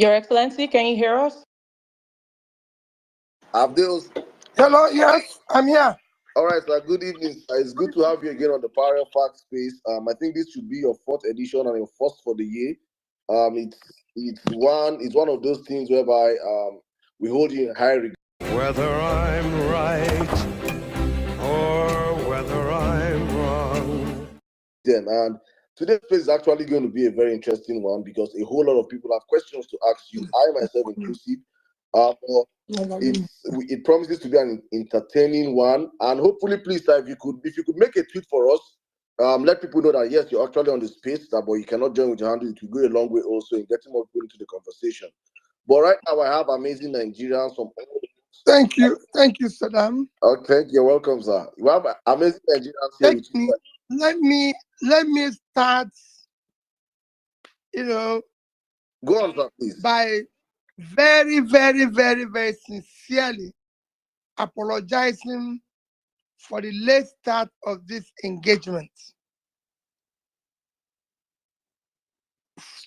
Your Excellency, can you hear us? Abdul. Hello, yes, I'm here. All right, sir. Good evening, sir. It's good to have you again on the Parallel Fact Space. I think this should be your fourth edition and your first for the year. It's one of those things whereby we hold you in high regard. Whether I'm right or whether I'm wrong. And today's space is actually going to be a very interesting one because a whole lot of people have questions to ask you. I myself inclusive. But it promises to be an entertaining one, and hopefully, please, sir, if you could make a tweet for us, let people know that yes, you're actually on the space, but you cannot join with your handle. It will go a long way also in getting more people into the conversation. But right now, I have amazing Nigerians from. Thank you, Saddam. Okay, you're welcome, sir. You have amazing Nigerians here with you. Let me start. Go on, sir, please. By very, very, very, very sincerely apologizing for the late start of this engagement.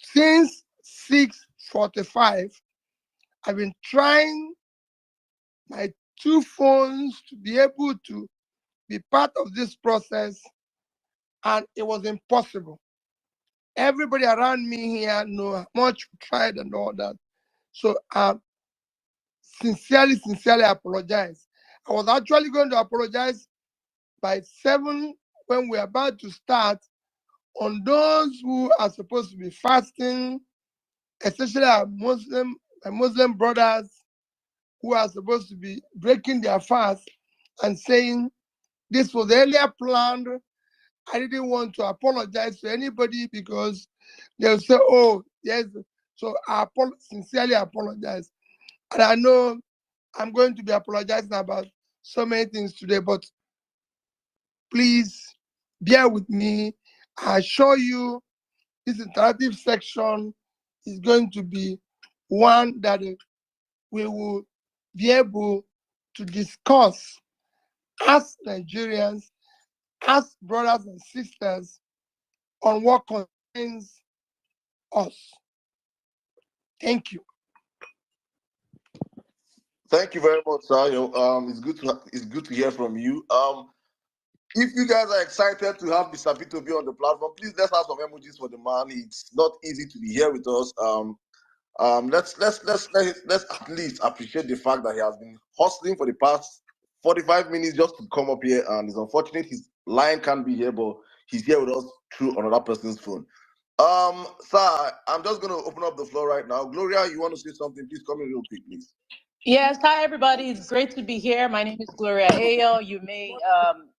Since 6:45, I've been trying my two phones to be able to be part of this process, and it was impossible. Everybody around me here know how much we tried and all that. So sincerely apologize. I was actually going to apologize by 7 when we're about to start on those who are supposed to be fasting, especially our Muslim brothers who are supposed to be breaking their fast and saying this was earlier planned. I didn't want to apologize to anybody because they'll say, oh, yes. So I sincerely apologize. And I know I'm going to be apologizing about so many things today, but please bear with me. I assure you this interactive section is going to be one that we will be able to discuss as Nigerians, as brothers and sisters, on what concerns us. Thank you. Thank you very much, sir. It's good to hear from you. If you guys are excited to have Mr. Peter Obi on the platform, please let's have some emojis for the man. It's not easy to be here with us. Let's at least appreciate the fact that he has been hustling for the past 45 minutes just to come up here, and it's unfortunate his line can't be here, but he's here with us through another person's phone. Sir, I'm just gonna open up the floor right now. Gloria, you want to say something? Please come in real quick, please. Yes, hi everybody. It's great to be here. My name is Gloria Ayo. You may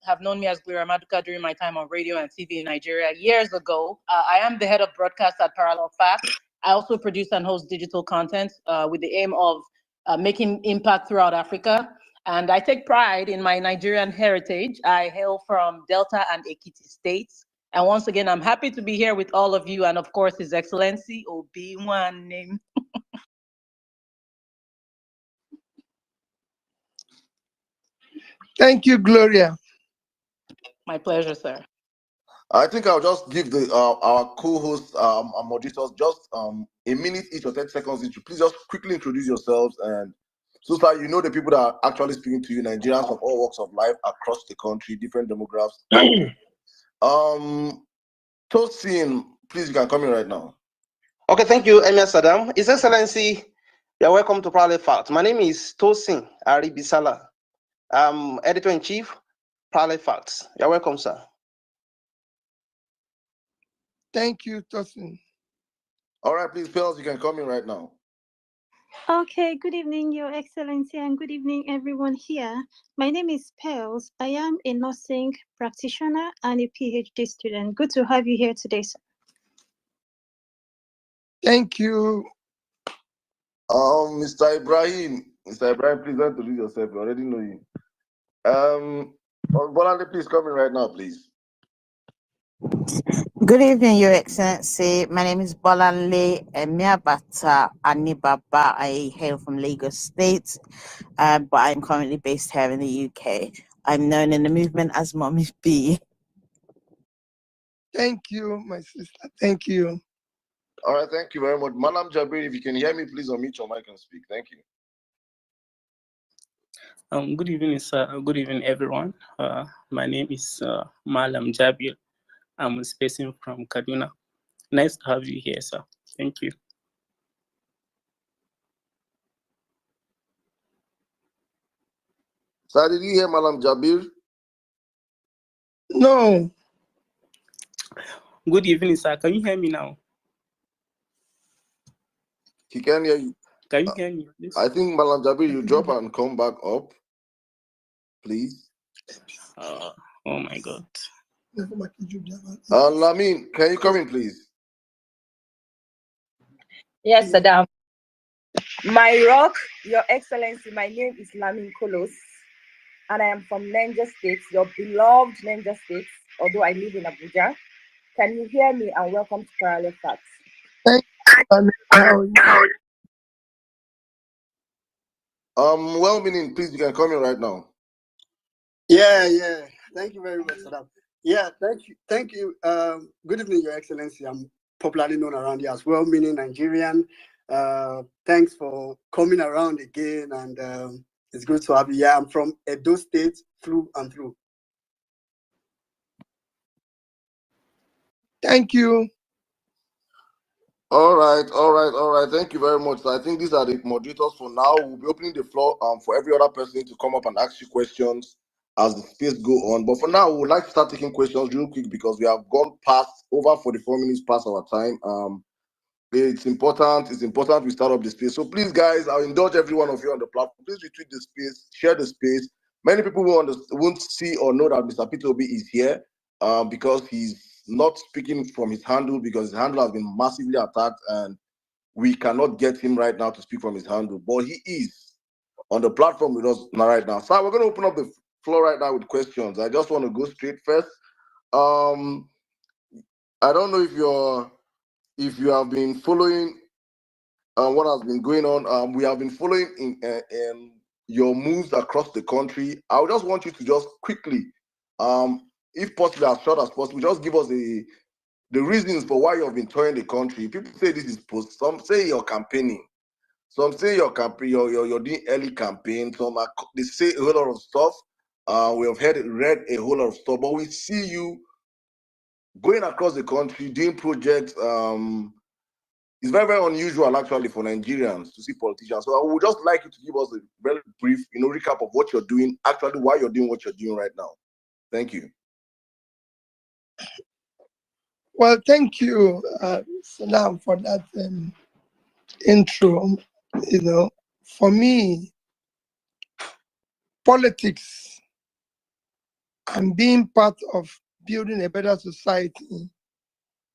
have known me as Gloria Maduka during my time on radio and TV in Nigeria years ago. I am the head of broadcast at Parallel Fact. I also produce and host digital content with the aim of making impact throughout Africa. And I take pride in my Nigerian heritage. I hail from Delta and Ekiti states. And once again, I'm happy to be here with all of you and of course, His Excellency Obi Nwanne. Thank you, Gloria. My pleasure, sir. I think I'll just give our co-hosts and moderators just a minute each or 10 seconds each. Please just quickly introduce yourselves, and so that you know the people that are actually speaking to you, Nigerians of all walks of life across the country, different demographics. Tosin, please, you can come in right now. Okay, thank you, Emir Saddam. His Excellency, you're welcome to Parallel Fact. My name is Tosin Aribisala. I'm Editor-in-Chief, Parallel Facts. You're welcome, sir. Thank you, Tosin. All right, please, Pels, you can come in right now. Okay, good evening, Your Excellency, and good evening, everyone here. My name is Pels. I am a nursing practitioner and a PhD student. Good to have you here today, sir. Thank you. Mr. Ibrahim, please don't introduce yourself. We already know you. Bolande, please come in right now, please. Good evening, Your Excellency. My name is Bolanle Emiabata Anibaba. I hail from Lagos State, but I'm currently based here in the UK. I'm known in the movement as Mommy B. Thank you, my sister. Thank you. All right, thank you very much. Malam Jabir, if you can hear me, please unmute your mic and speak. Thank you. Good evening, sir. Good evening, everyone. My name is Malam Jabir. I'm a person from Kaduna. Nice to have you here, sir. Thank you. Sir, did you hear Malam Jabir? No. Good evening, sir. Can you hear me now? He can hear you. Can you hear me, please? I think Malam Jabir, you drop and come back up, please. Oh my God. Lamin, can you come in, please? Yes, Saddam. My rock, Your Excellency, my name is Lamin Kolos, and I am from Niger State, your beloved Niger State, although I live in Abuja. Can you hear me? And welcome to Parallel Facts. Thank you. Well-meaning, please, you can come in right now. Yeah. Thank you very much, Saddam. Yeah, thank you. Good evening, Your Excellency. I'm popularly known around here as well-meaning Nigerian. Thanks for coming around again, and it's good to have you. Yeah, I'm from Edo State through and through. Thank you. All right. Thank you very much. So I think these are the moderators for now. We'll be opening the floor for every other person to come up and ask you questions as the space go on. But for now, we would like to start taking questions real quick because we have gone past over 44 minutes past our time. It's important we start up the space. So please, guys, I'll indulge every one of you on the platform. Please retweet the space, share the space. Many people won't see or know that Mr. Peter Obi is here because he's not speaking from his handle because his handle has been massively attacked and we cannot get him right now to speak from his handle. But he is on the platform with us right now. So we're going to open up the floor right now with questions. I just want to go straight first. I don't know if you have been following what has been going on. We have been following in your moves across the country. I would just want you to just quickly, if possible, as short as possible, just give us the reasons for why you have been touring the country. People say this is post. Some say you're campaigning. Some say you're doing early campaign. Some they say a whole lot of stuff. We have read a whole lot of stuff, but we see you going across the country doing projects. It's very, very unusual actually for Nigerians to see politicians. So I would just like you to give us a very brief, recap of what you're doing, actually why you're doing what you're doing right now. Thank you. Well, thank you, Salam, for that intro. For me, politics and being part of building a better society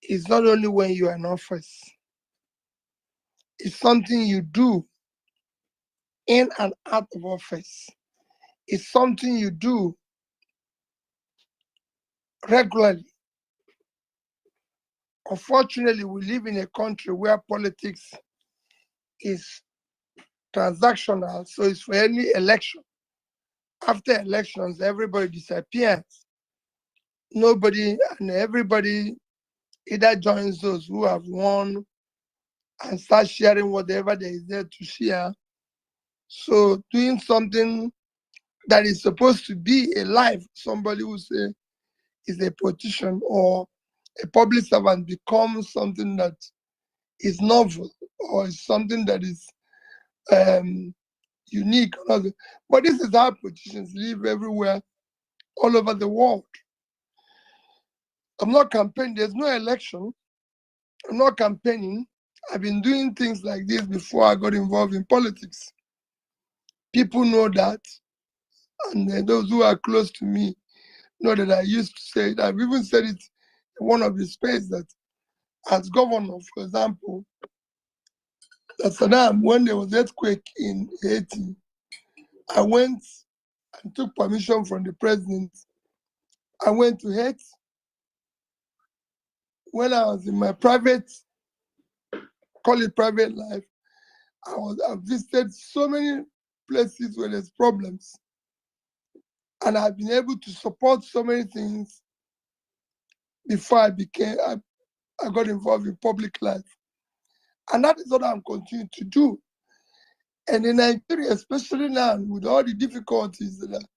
is not only when you are in office. It's something you do in and out of office. It's something you do regularly. Unfortunately, we live in a country where politics is transactional, so it's for any election. After elections, everybody disappears. Everybody either joins those who have won and start sharing whatever there is there to share. So doing something that is supposed to be a life, somebody who say is a politician or a public servant becomes something that is novel or is something that is unique. But this is how politicians live everywhere, all over the world. I'm not campaigning. There's no election. I'm not campaigning. I've been doing things like this before I got involved in politics. People know that. And those who are close to me know that I used to say it. I've even said it in one of the spaces that as governor, for example, that Saddam, when there was earthquake in Haiti, I went and took permission from the president. I went to Haiti. When I was in my private, call it private life, I visited so many places where there's problems. And I've been able to support so many things before I got involved in public life. And that is what I'm continuing to do. And in Nigeria, especially now, with all the difficulties that are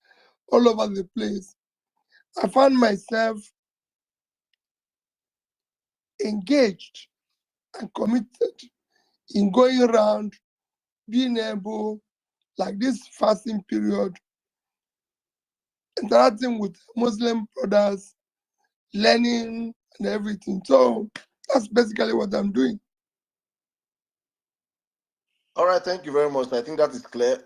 all over the place, I find myself engaged and committed in going around, being able, like this fasting period, interacting with Muslim brothers, learning and everything. So that's basically what I'm doing. All right, thank you very much. I think that is clear.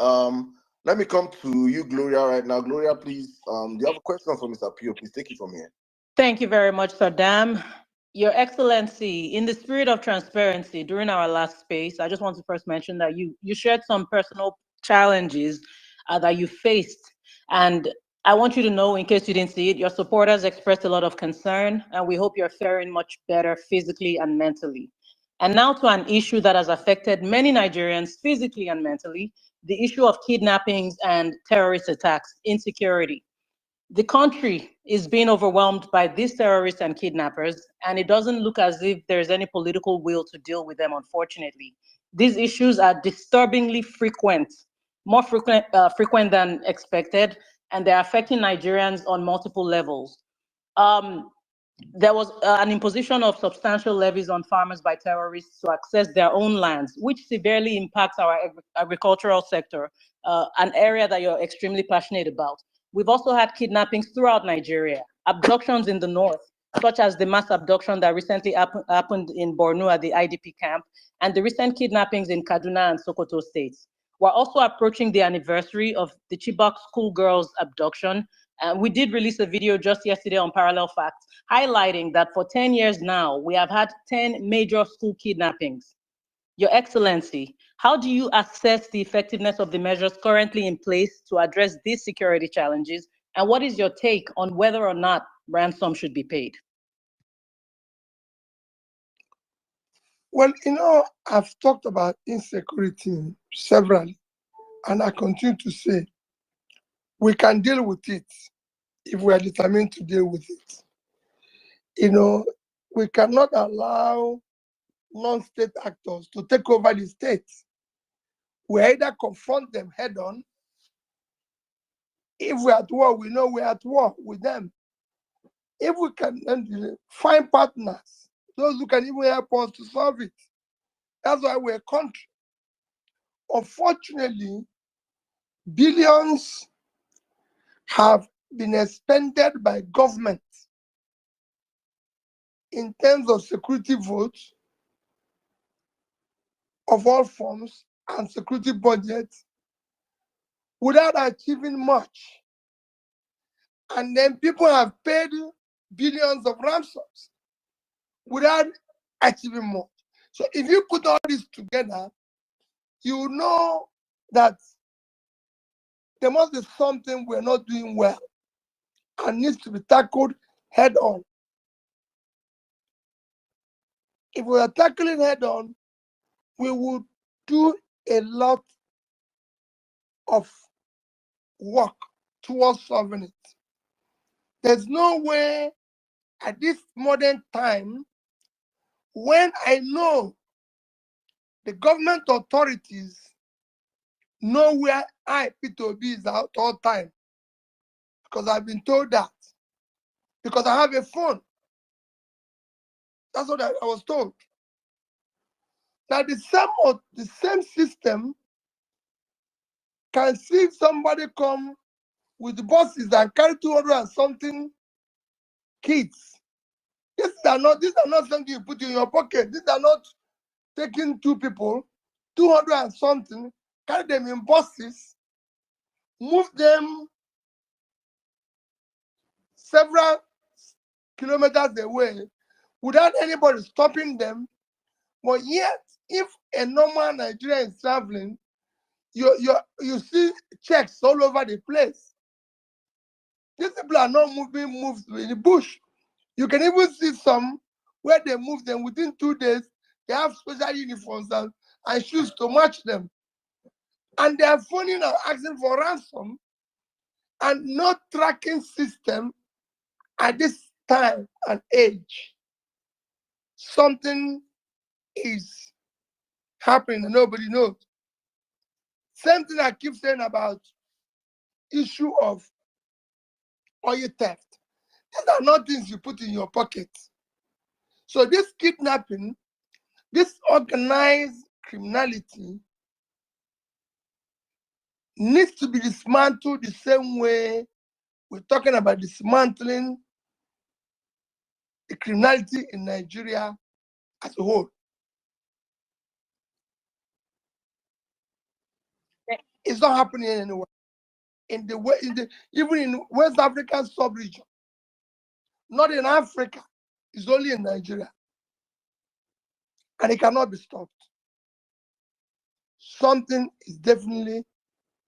Let me come to you, Gloria, right now. Gloria, please, do you have a question for Mr. Pio? Please take it from here. Thank you very much, Saddam. Your Excellency, in the spirit of transparency, during our last space, I just want to first mention that you shared some personal challenges that you faced. And I want you to know, in case you didn't see it, your supporters expressed a lot of concern, and we hope you're faring much better physically and mentally. And now to an issue that has affected many Nigerians physically and mentally, the issue of kidnappings and terrorist attacks, insecurity. The country is being overwhelmed by these terrorists and kidnappers, and it doesn't look as if there's any political will to deal with them, unfortunately. These issues are disturbingly frequent, more frequent than expected, and they're affecting Nigerians on multiple levels. Um, there was an imposition of substantial levies on farmers by terrorists to access their own lands, which severely impacts our agricultural sector, an area that you're extremely passionate about. We've also had kidnappings throughout Nigeria, abductions in the north, such as the mass abduction that recently happened in Borno at the IDP camp, and the recent kidnappings in Kaduna and Sokoto states. We're also approaching the anniversary of the Chibok schoolgirls abduction. We did release a video just yesterday on Parallel Facts, highlighting that for 10 years now, we have had 10 major school kidnappings. Your Excellency, how do you assess the effectiveness of the measures currently in place to address these security challenges? And what is your take on whether or not ransom should be paid? Well, I've talked about insecurity severally, and I continue to say we can deal with it if we are determined to deal with it. We cannot allow non-state actors to take over the states. We either confront them head on. If we're at war, we know we're at war with them. If we can find partners, those who can even help us to solve it. That's why we're a country. Unfortunately, billions have been expended by government in terms of security votes of all forms and security budgets without achieving much. And then people have paid billions of ransoms without achieving much. So if you put all this together, you know that there must be something we're not doing well and needs to be tackled head on. If we are tackling head on, we would do a lot of work towards solving it. There's no way at this modern time, when I know the government authorities know where I, Peter Obi, is at all time, because I've been told that, because I have a phone. That's what I was told. Now the same system can see somebody come with the buses and carry 200 and something kids. These are not something you put in your pocket. These are not taking two people, 200 and something, carry them in buses, move them several kilometers away without anybody stopping them. But yet, if a normal Nigerian is traveling, you see checks all over the place. These people are not moved in the bush. You can even see some where they move them within 2 days. They have special uniforms and shoes to match them. And they are phoning and asking for ransom and no tracking system at this time and age. Something is happening and nobody knows. Same thing I keep saying about issue of oil theft. These are not things you put in your pocket. So this kidnapping, this organized criminality needs to be dismantled the same way we're talking about dismantling the criminality in Nigeria as a whole. It's not happening anywhere. Even in West African sub-region, not in Africa, it's only in Nigeria. And it cannot be stopped. Something is definitely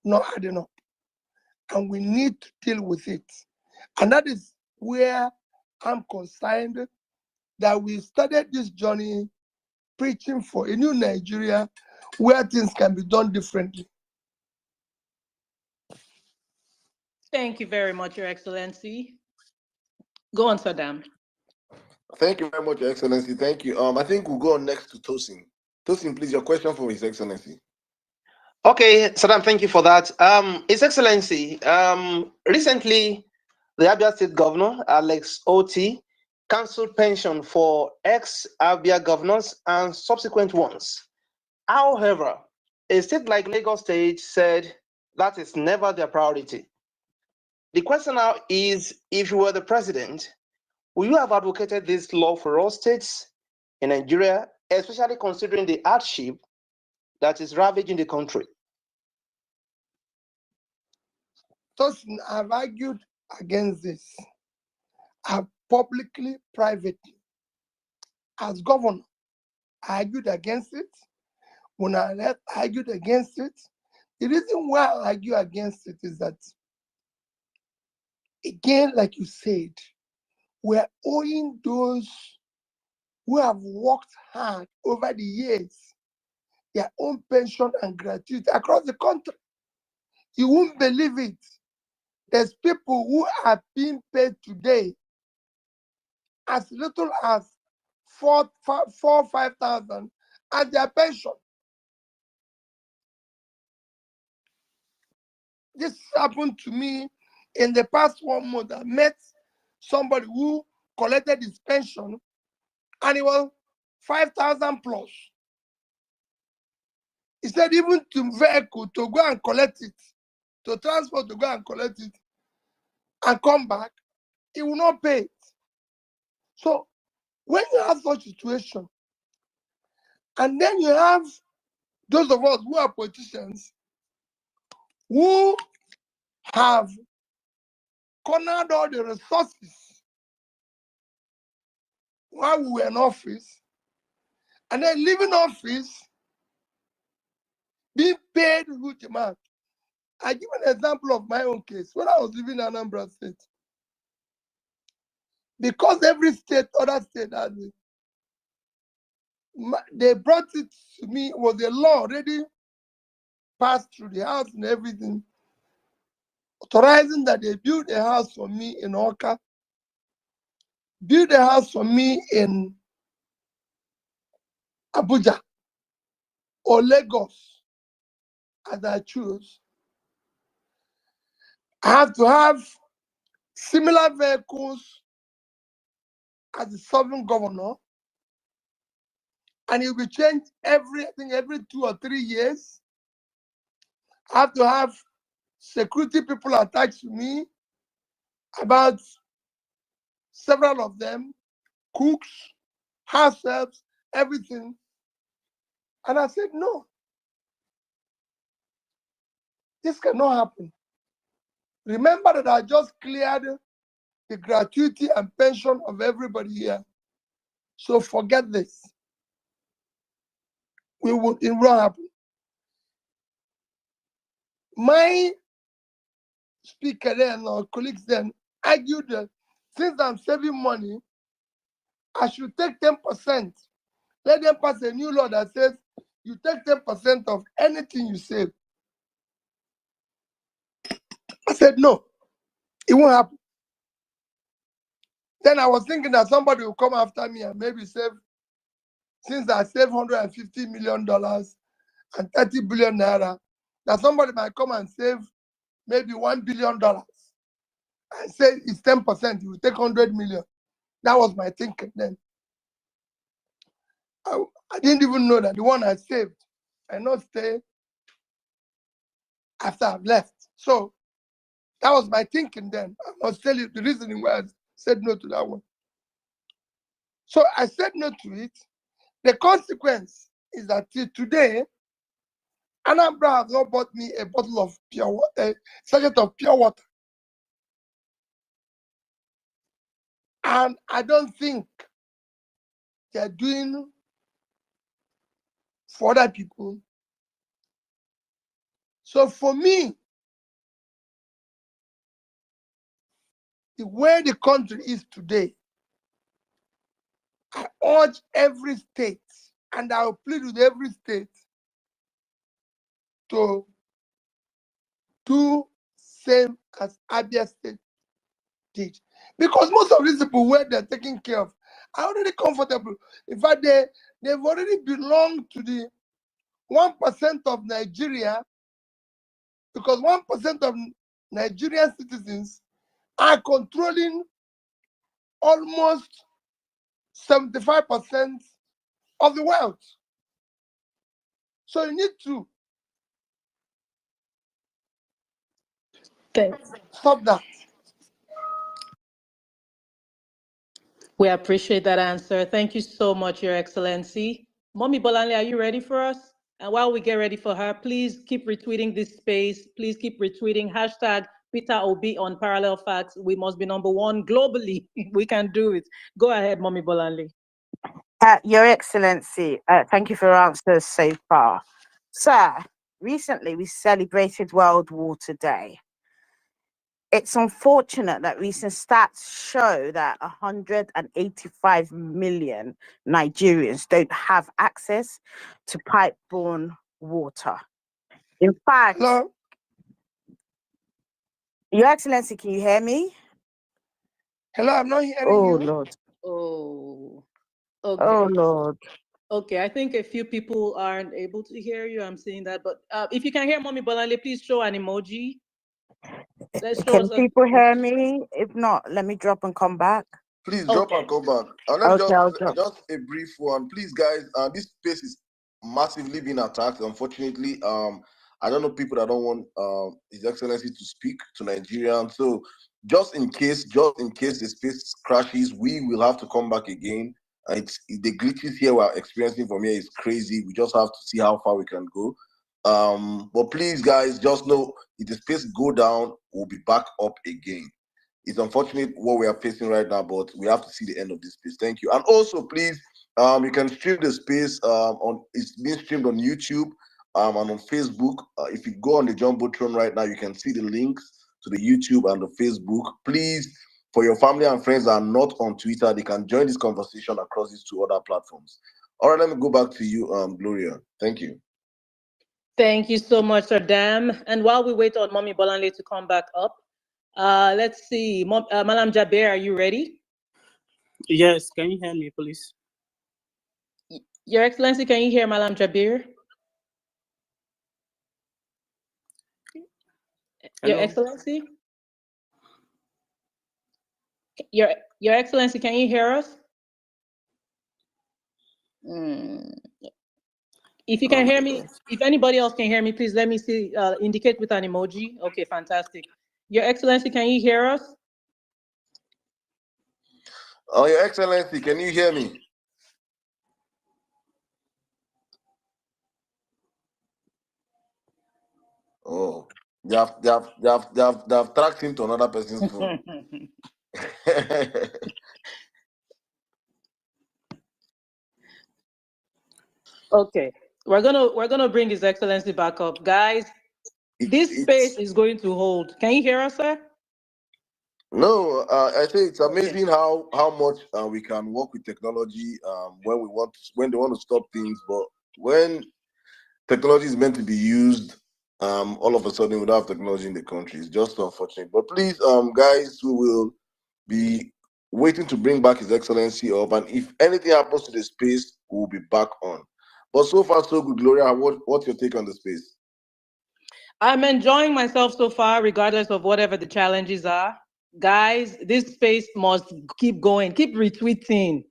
not adding up. And we need to deal with it. And that is where I'm concerned that we started this journey preaching for a new Nigeria where things can be done differently. Thank you very much, Your Excellency. Go on, Saddam. Thank you very much, Your Excellency. Thank you. I think we'll go on next to Tosin. Tosin, please, your question for His Excellency. Okay, Saddam, thank you for that. His Excellency, recently, the Abia State Governor, Alex Oti, cancelled pension for ex-Abia governors and subsequent ones. However, a state like Lagos State said that is never their priority. The question now is, if you were the president, would you have advocated this law for all states in Nigeria, especially considering the hardship that is ravaging the country? Tosin, I've argued against this. I've publicly, privately, as governor, I argued against it. When I left, I argued against it. The reason why I argue against it is that, again, like you said, we're owing those who have worked hard over the years their own pension and gratuity across the country. You won't believe it. There's people who are being paid today as little as 5,000 as their pension. This happened to me in the past 1 month. I met somebody who collected his pension and it was 5,000 plus. He said even to vehicle to go and collect it, to transport to go and collect it and come back, he will not pay it. So when you have such a situation, and then you have those of us who are politicians who have cornered all the resources while we were in office, and then leaving office, being paid huge amount. I give an example of my own case. When I was living in Anambra State, because every state, other state has it, they brought it to me, it was a law already passed through the house and everything, authorizing that they build a house for me in Oka, build a house for me in Abuja or Lagos, as I choose. I have to have similar vehicles as the sovereign governor, and it will be changed every 2 or 3 years. I have to have security people attached to me, about several of them, cooks, house helps, everything. And I said, no, this cannot happen. Remember that I just cleared the gratuity and pension of everybody here. So forget this. It won't happen. My speaker then, or colleagues then, argued that since I'm saving money, I should take 10%. Let them pass a new law that says you take 10% of anything you save. I said, no, it won't happen. Then I was thinking that somebody will come after me and maybe save since I saved $150 million and 30 billion naira, that somebody might come and save maybe $1 billion and say it's 10%, you will take 100 million. That was my thinking then. I didn't even know that the one I saved I not stay after I've left. So that was my thinking then. I must tell you the reasoning why I said no to that one. So I said no to it. The consequence is that till today, Anambra has not bought me a bottle of pure water, a sachet of pure water. And I don't think they're doing for other people. So for me, the way the country is today, I urge every state, and I will plead with every state to do same as Abia State did. Because most of these people where they're taking care of are already comfortable. In fact, they've already belonged to the 1% of Nigeria, because 1% of Nigerian citizens are controlling almost 75% of the wealth. So you need to stop that. We appreciate that answer. Thank you so much, Your Excellency. Mommy Bolanle, are you ready for us? And while we get ready for her, please keep retweeting this space. Please keep retweeting hashtag Peter Obi on Parallel Facts. We must be #1 globally. We can do it. Go ahead, Mommy Bolanle. Your Excellency, thank you for your answers so far. Sir, recently we celebrated World Water Day. It's unfortunate that recent stats show that 185 million Nigerians don't have access to pipe-borne water. In fact, Hello? Your Excellency, can you hear me? Hello, I'm not hearing Oh, you. Lord. Oh, okay. Oh, Lord. Okay, I think a few people aren't able to hear you. I'm seeing that. But if you can hear Mommy Bolanle, please show an emoji. Let's show Can us people hear me? If not, let me drop and come back. Please drop and come back. Let me Okay, I'll drop. just a brief one. Please, guys, this space is massively being attacked, unfortunately. I don't know people that don't want His Excellency to speak to Nigerians. So just in case the space crashes, we will have to come back again. It's the glitches here we're experiencing from here is crazy. We just have to see how far we can go. But please, guys, just know if the space go down, we'll be back up again. It's unfortunate what we are facing right now, but we have to see the end of this space. Thank you. And also, please, you can stream the space it's being streamed on YouTube and on Facebook. If you go on the Jumbotron right now, you can see the links to the YouTube and the Facebook. Please, for your family and friends that are not on Twitter, they can join this conversation across these two other platforms. All right, let me go back to you, Gloria. Thank you. Thank you so much, Sir Dam. And while we wait on Mommy Bolanle to come back up, let's see. Malam Jaber, are you ready? Yes, can you hear me, please? Your Excellency, can you hear Malam Jabir? Hello? Your Excellency? Your Excellency, can you hear us? If you can hear me, if anybody else can hear me, please let me see, indicate with an emoji. Okay, fantastic. Your Excellency, can you hear us? Oh, Your Excellency, can you hear me? Oh, they have tracked him to another person's phone. Okay, we're gonna bring His Excellency back up, guys. This space is going to hold. Can you hear us, sir? No, I think it's amazing how much we can work with technology when they want to stop things, but when technology is meant to be used, all of a sudden we don't have technology in the country. It's just unfortunate. But please, guys, we will be waiting to bring back His Excellency up, and if anything happens to the space, we'll be back on. But so far, so good. Gloria, what's your take on the space? I'm enjoying myself so far, regardless of whatever the challenges are. Guys, this space must keep going. Keep retweeting.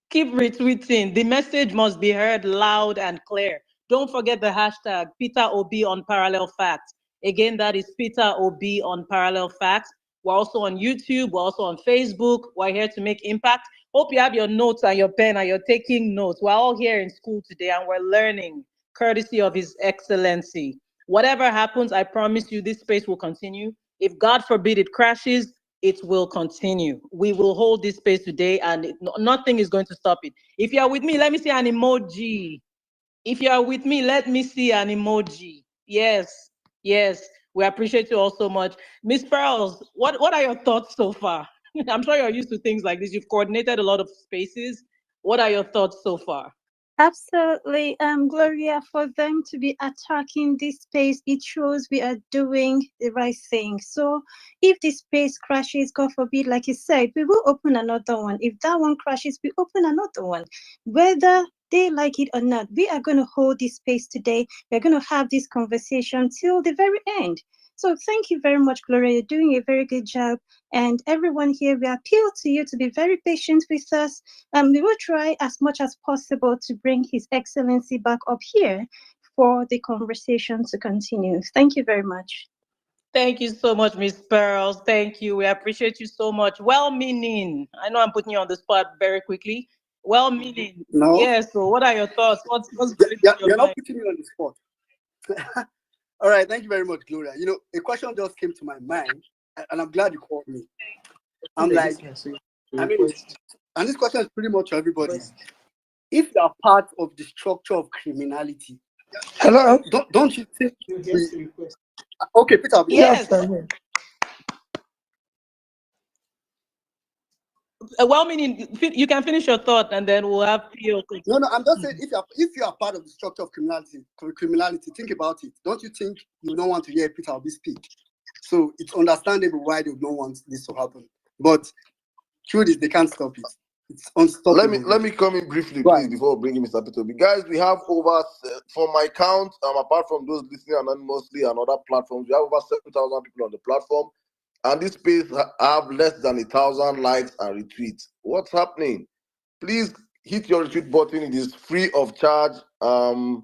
Keep retweeting. The message must be heard loud and clear. Don't forget the hashtag Peter Obi on Parallel Facts. Again, that is Peter Obi on Parallel Facts. We're also on YouTube. We're also on Facebook. We're here to make impact. Hope you have your notes and your pen and you're taking notes. We're all here in school today and we're learning, courtesy of His Excellency. Whatever happens, I promise you this space will continue. If God forbid it crashes, it will continue. We will hold this space today and nothing is going to stop it. If you are with me, let me see an emoji. If you are with me, let me see an emoji. Yes, yes. We appreciate you all so much. Miss Pearls, what are your thoughts so far? I'm sure you're used to things like this. You've coordinated a lot of spaces. What are your thoughts so far? Absolutely, Gloria, for them to be attacking this space, it shows we are doing the right thing. So if this space crashes, God forbid, like you said, we will open another one. If that one crashes, we open another one. Whether they like it or not, we are going to hold this space today. We're going to have this conversation till the very end. So thank you very much, Gloria. You're doing a very good job. And everyone here, we appeal to you to be very patient with us. We will try as much as possible to bring His Excellency back up here for the conversation to continue. Thank you very much. Thank you so much, Miss Pearls. Thank you. We appreciate you so much. Well-meaning. I know I'm putting you on the spot very quickly. Well-meaning. No. Yes. So what are your thoughts? What's going through your You're not mind? putting me on the spot. All right, thank you very much, Gloria. You know, a question just came to my mind, and I'm glad you called me. I'm like, I mean, and this question is pretty much for everybody. If you are part of the structure of criminality, Hello? don't you think? Okay, Peter. Yes. Yes. Well-meaning. You can finish your thought, and then we'll have Pio. No, I'm just saying, if you are part of the structure of criminality, think about it. Don't you think you don't want to hear Peter Obi speak? So it's understandable why they don't want this to happen. But truth is, they can't stop it. It's unstoppable. Let me come in briefly, please, before bringing Mr. Peter Obi. Guys, we have over, from my count, apart from those listening anonymously and other platforms, we have over 7,000 people on the platform. And this page have less than 1,000 likes and retweets. What's happening? Please hit your retweet button. It is free of charge. And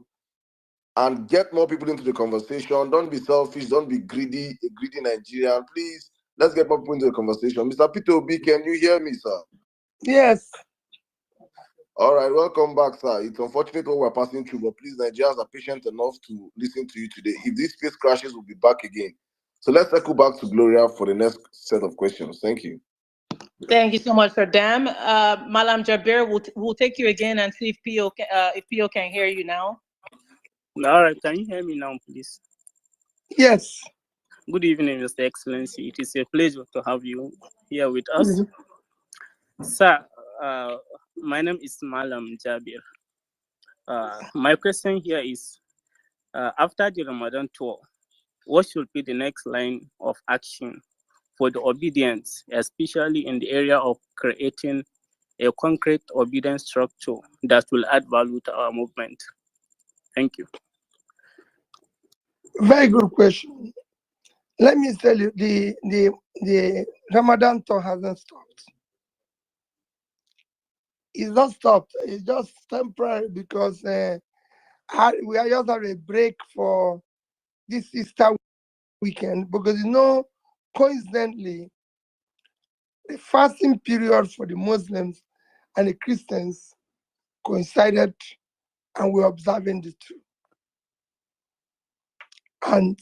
get more people into the conversation. Don't be selfish. Don't be greedy. A greedy Nigerian. Please, let's get more people into the conversation. Mr. Peter Obi, can you hear me, sir? Yes. All right, welcome back, sir. It's unfortunate what we're passing through, but please, Nigerians are patient enough to listen to you today. If this space crashes, we'll be back again. So let's circle back to Gloria for the next set of questions. Thank you. Thank you so much, Sir Dam. Malam Jabir, we'll take you again and see if Pio can hear you now. All right, can you hear me now, please? Yes. Good evening, Mr. Excellency. It is a pleasure to have you here with us. Sir, my name is Malam Jabir. My question here is, after the Ramadan tour, what should be the next line of action for the obedience, especially in the area of creating a concrete obedience structure that will add value to our movement? Thank you. Very good question. Let me tell you, the Ramadan tour hasn't stopped. It's not stopped. It's just temporary because we are just having a break for this Easter weekend because coincidentally, the fasting period for the Muslims and the Christians coincided, and we're observing the two. And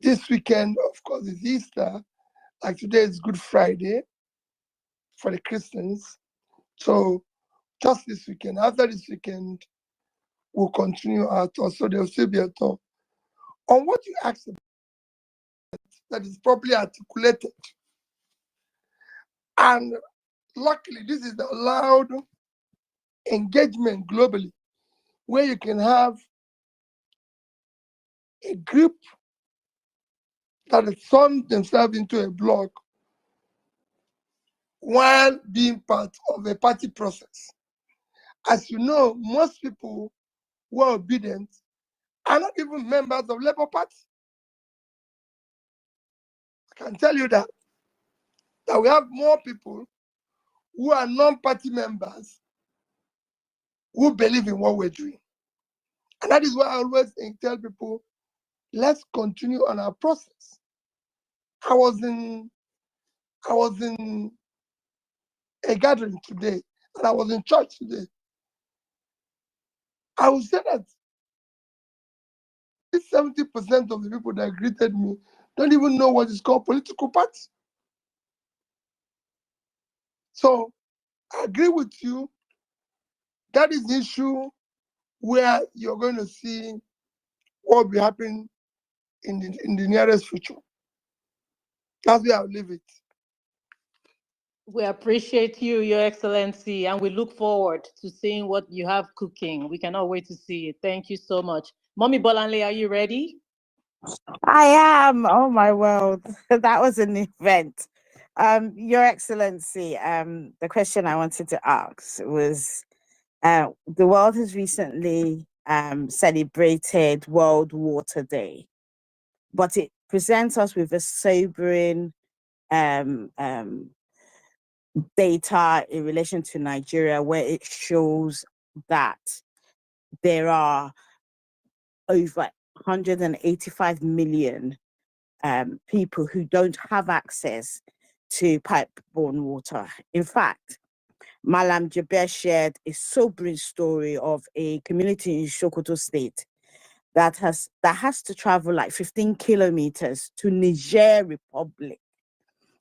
this weekend, of course, is Easter. Like today is Good Friday for the Christians. So just this weekend, after this weekend, we'll continue our tour. So there'll still be a tour. On what you asked about, that is properly articulated. And luckily, this is the allowed engagement globally, where you can have a group that has formed themselves into a bloc while being part of a party process. As you know, most people who are obedient are not even members of Labour Party. I can tell you that we have more people who are non-party members who believe in what we're doing. And that is why I always tell people, let's continue on our process. I was in a gathering today, and I was in church today. I would say that 70% of the people that greeted me don't even know what is called political party. So I agree with you. That is the issue where you're going to see what will be happening in the nearest future. That's where I'll leave it. We appreciate you, Your Excellency, and we look forward to seeing what you have cooking. We cannot wait to see it. Thank you so much. Mommy Bolanle, are you ready? I am. Oh my world. That was an event. Your Excellency, the question I wanted to ask was the world has recently celebrated World Water Day, but it presents us with a sobering data in relation to Nigeria, where it shows that there are over 185 million people who don't have access to pipe-borne water. In fact, Malam Jaber shared a sobering story of a community in Sokoto State that has to travel like 15 kilometers to Niger Republic,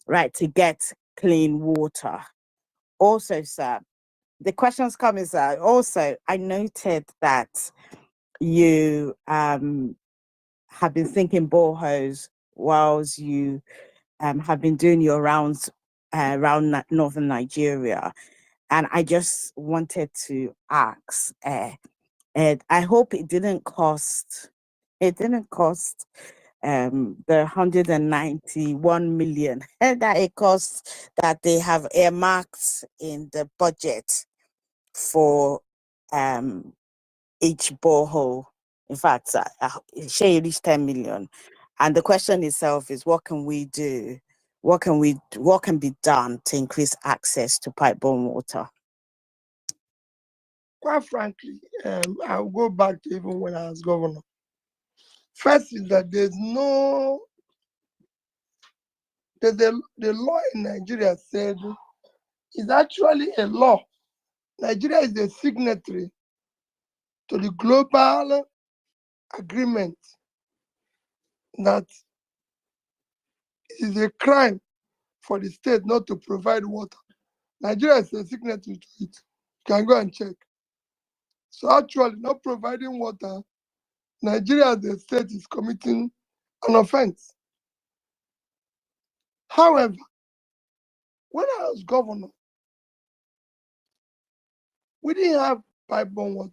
right, to get clean water. Also, sir, the questions come is also, I noted that you have been thinking boreholes whilst you have been doing your rounds around northern Nigeria. And I just wanted to ask, and I hope it didn't cost the 191 million that it costs that they have earmarked in the budget for each borehole. In fact, share reach 10 million. And the question itself is, what can we do? What can be done to increase access to pipe-borne water? Quite frankly, I'll go back to even when I was governor. First is that the law in Nigeria said is actually a law. Nigeria is a signatory to the global agreement that it is a crime for the state not to provide water. Nigeria is a signatory to it. You can go and check. So actually, not providing water, Nigeria as a state is committing an offense. However, when I was governor, we didn't have pipe-borne water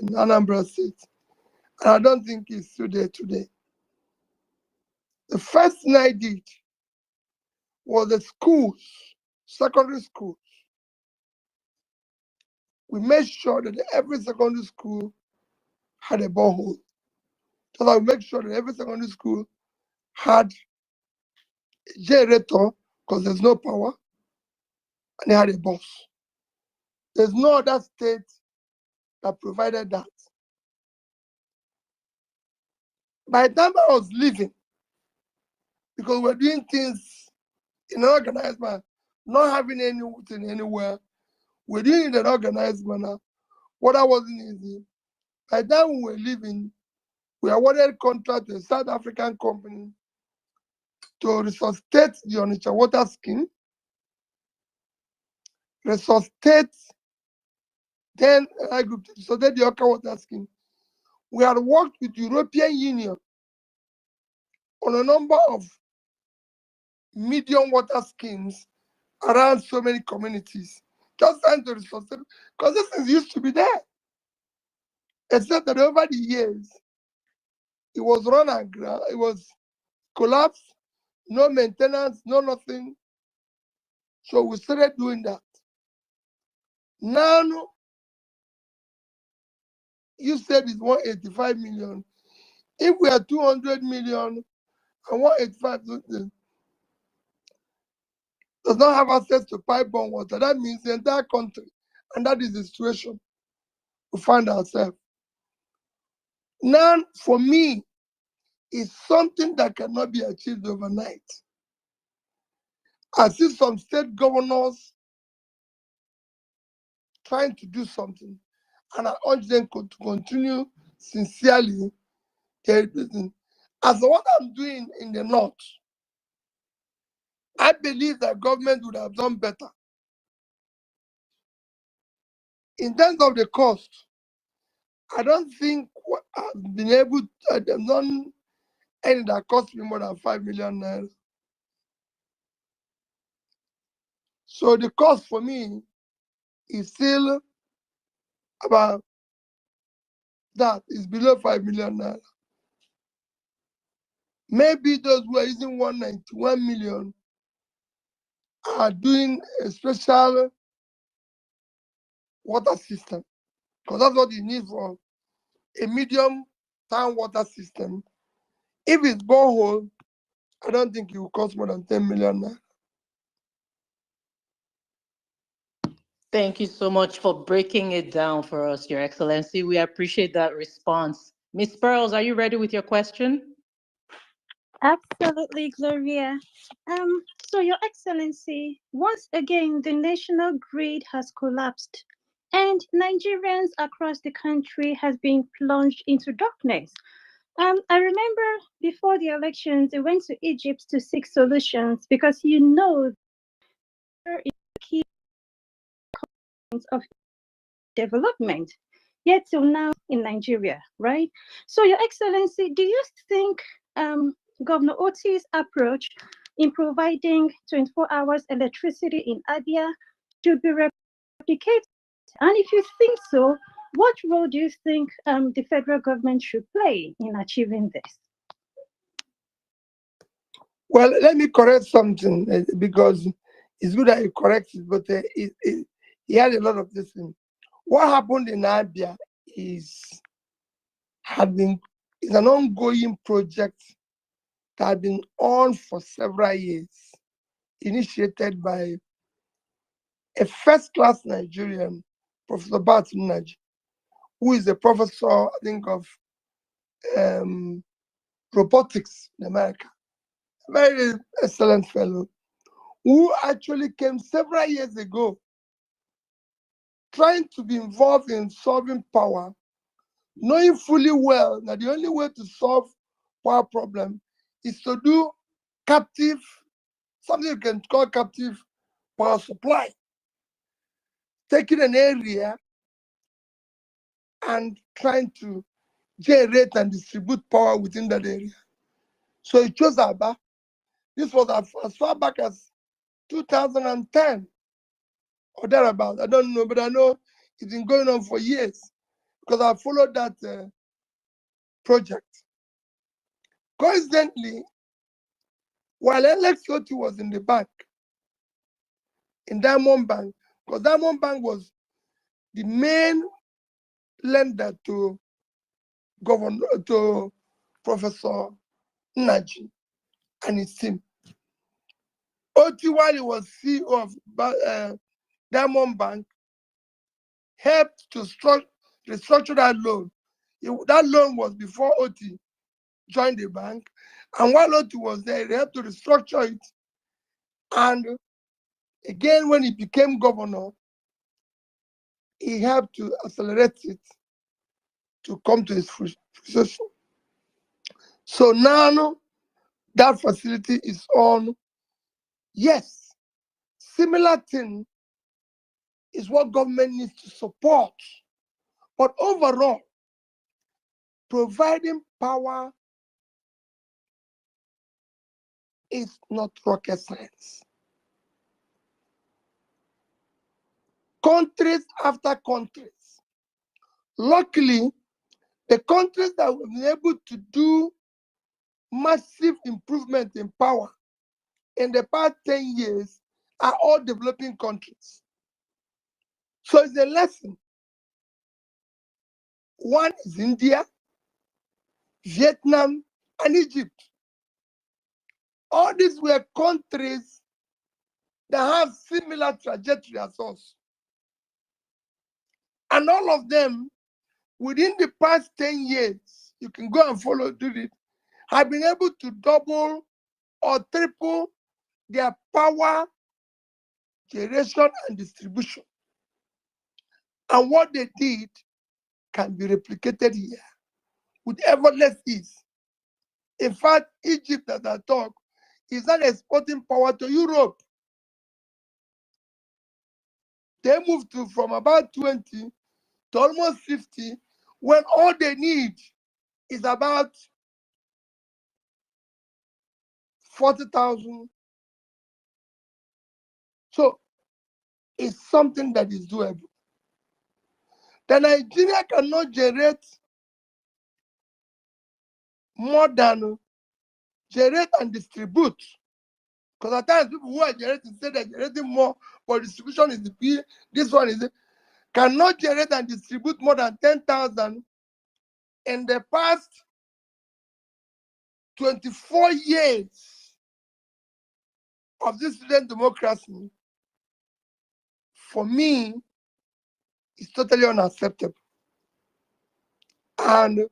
in Anambra State, and I don't think it's still there today. The first thing I did was the schools, secondary schools. We made sure that every secondary school had a borehole. So I make sure that every secondary school had a generator because there's no power, and they had a bus. There's no other state that provided that. By the time I was leaving, because we're doing things in an organized manner, not having anything anywhere, we're doing it in an organized manner. What I wasn't easy. By the time we were leaving, we awarded contract to a South African company to resuscitate the Onitsha water scheme, resuscitate then I group to resuscitate the Oka water scheme. We had worked with the European Union on a number of medium water schemes around so many communities, just trying to resuscitate, because this thing used to be there. Except that over the years, it was run and it was collapsed, no maintenance, no nothing. So we started doing that. Now, you said it's 185 million. If we are 200 million and 185 does not have access to pipe-borne water, that means the entire country, and that is the situation we find ourselves. Now, for me, it's something that cannot be achieved overnight. I see some state governors trying to do something, and I urge them to continue sincerely their business. As for what I'm doing in the north, I believe that government would have done better. In terms of the cost, I don't think I've been able to, I've done any that cost me more than 5 million naira. So the cost for me is still about that, is below 5 million naira. Maybe those who are using 191 million are doing a special water system, because that's what you need for a medium town water system. If it's borehole, I don't think it will cost more than 10 million naira. Thank you so much for breaking it down for us, Your Excellency. We appreciate that response. Miss Pearls, are you ready with your question? Absolutely, Gloria. So, Your Excellency, once again, the national grid has collapsed, and Nigerians across the country has been plunged into darkness. I remember before the elections, they went to Egypt to seek solutions because you know there is a key of development. Yet till now in Nigeria, right? So, Your Excellency, do you think Governor Oti's approach in providing 24 hours electricity in Abia should be replicated? And if you think so, what role do you think the federal government should play in achieving this? Well, let me correct something because it's good that you correct it, but he had a lot of this thing. What happened in Abia is an ongoing project that had been on for several years, initiated by a first-class Nigerian, Professor Bat Naji, who is a professor, I think, of robotics in America. Very excellent fellow, who actually came several years ago trying to be involved in solving power, knowing fully well that the only way to solve power problem is to do captive, something you can call captive power supply. Taking an area and trying to generate and distribute power within that area. So he chose Aba. This was as far back as 2010 or thereabout. I don't know, but I know it's been going on for years because I followed that project. Coincidentally, while Alex Oti was in the bank, in Diamond Bank, because Diamond Bank was the main lender to Professor Naji and his team. Oti, while he was CEO of Diamond Bank, helped to restructure that loan. That loan was before Oti joined the bank, and while Oti was there, he helped to restructure it. And again, when he became governor, he helped to accelerate it to come to his fruition. So now that facility is on. Yes, similar thing is what government needs to support. But overall, providing power is not rocket science. Countries after countries. Luckily, the countries that have been able to do massive improvement in power in the past 10 years are all developing countries. So it's a lesson One is India, Vietnam, and Egypt. All these were countries that have similar trajectory as us. And all of them, within the past 10 years, you can go and follow do it, have been able to double or triple their power generation and distribution. And what they did can be replicated here with effortless ease. In fact, Egypt, as I talk, is an exporting power to Europe. They moved from about 20 to almost 50 when all they need is about 40,000. So it's something that is doable. The Nigeria cannot generate more than generate and distribute. Because at times people who are generating say they're generating more, but distribution is the P. This one is cannot generate and distribute more than 10,000 in the past 24 years of this student democracy. For me, it's totally unacceptable and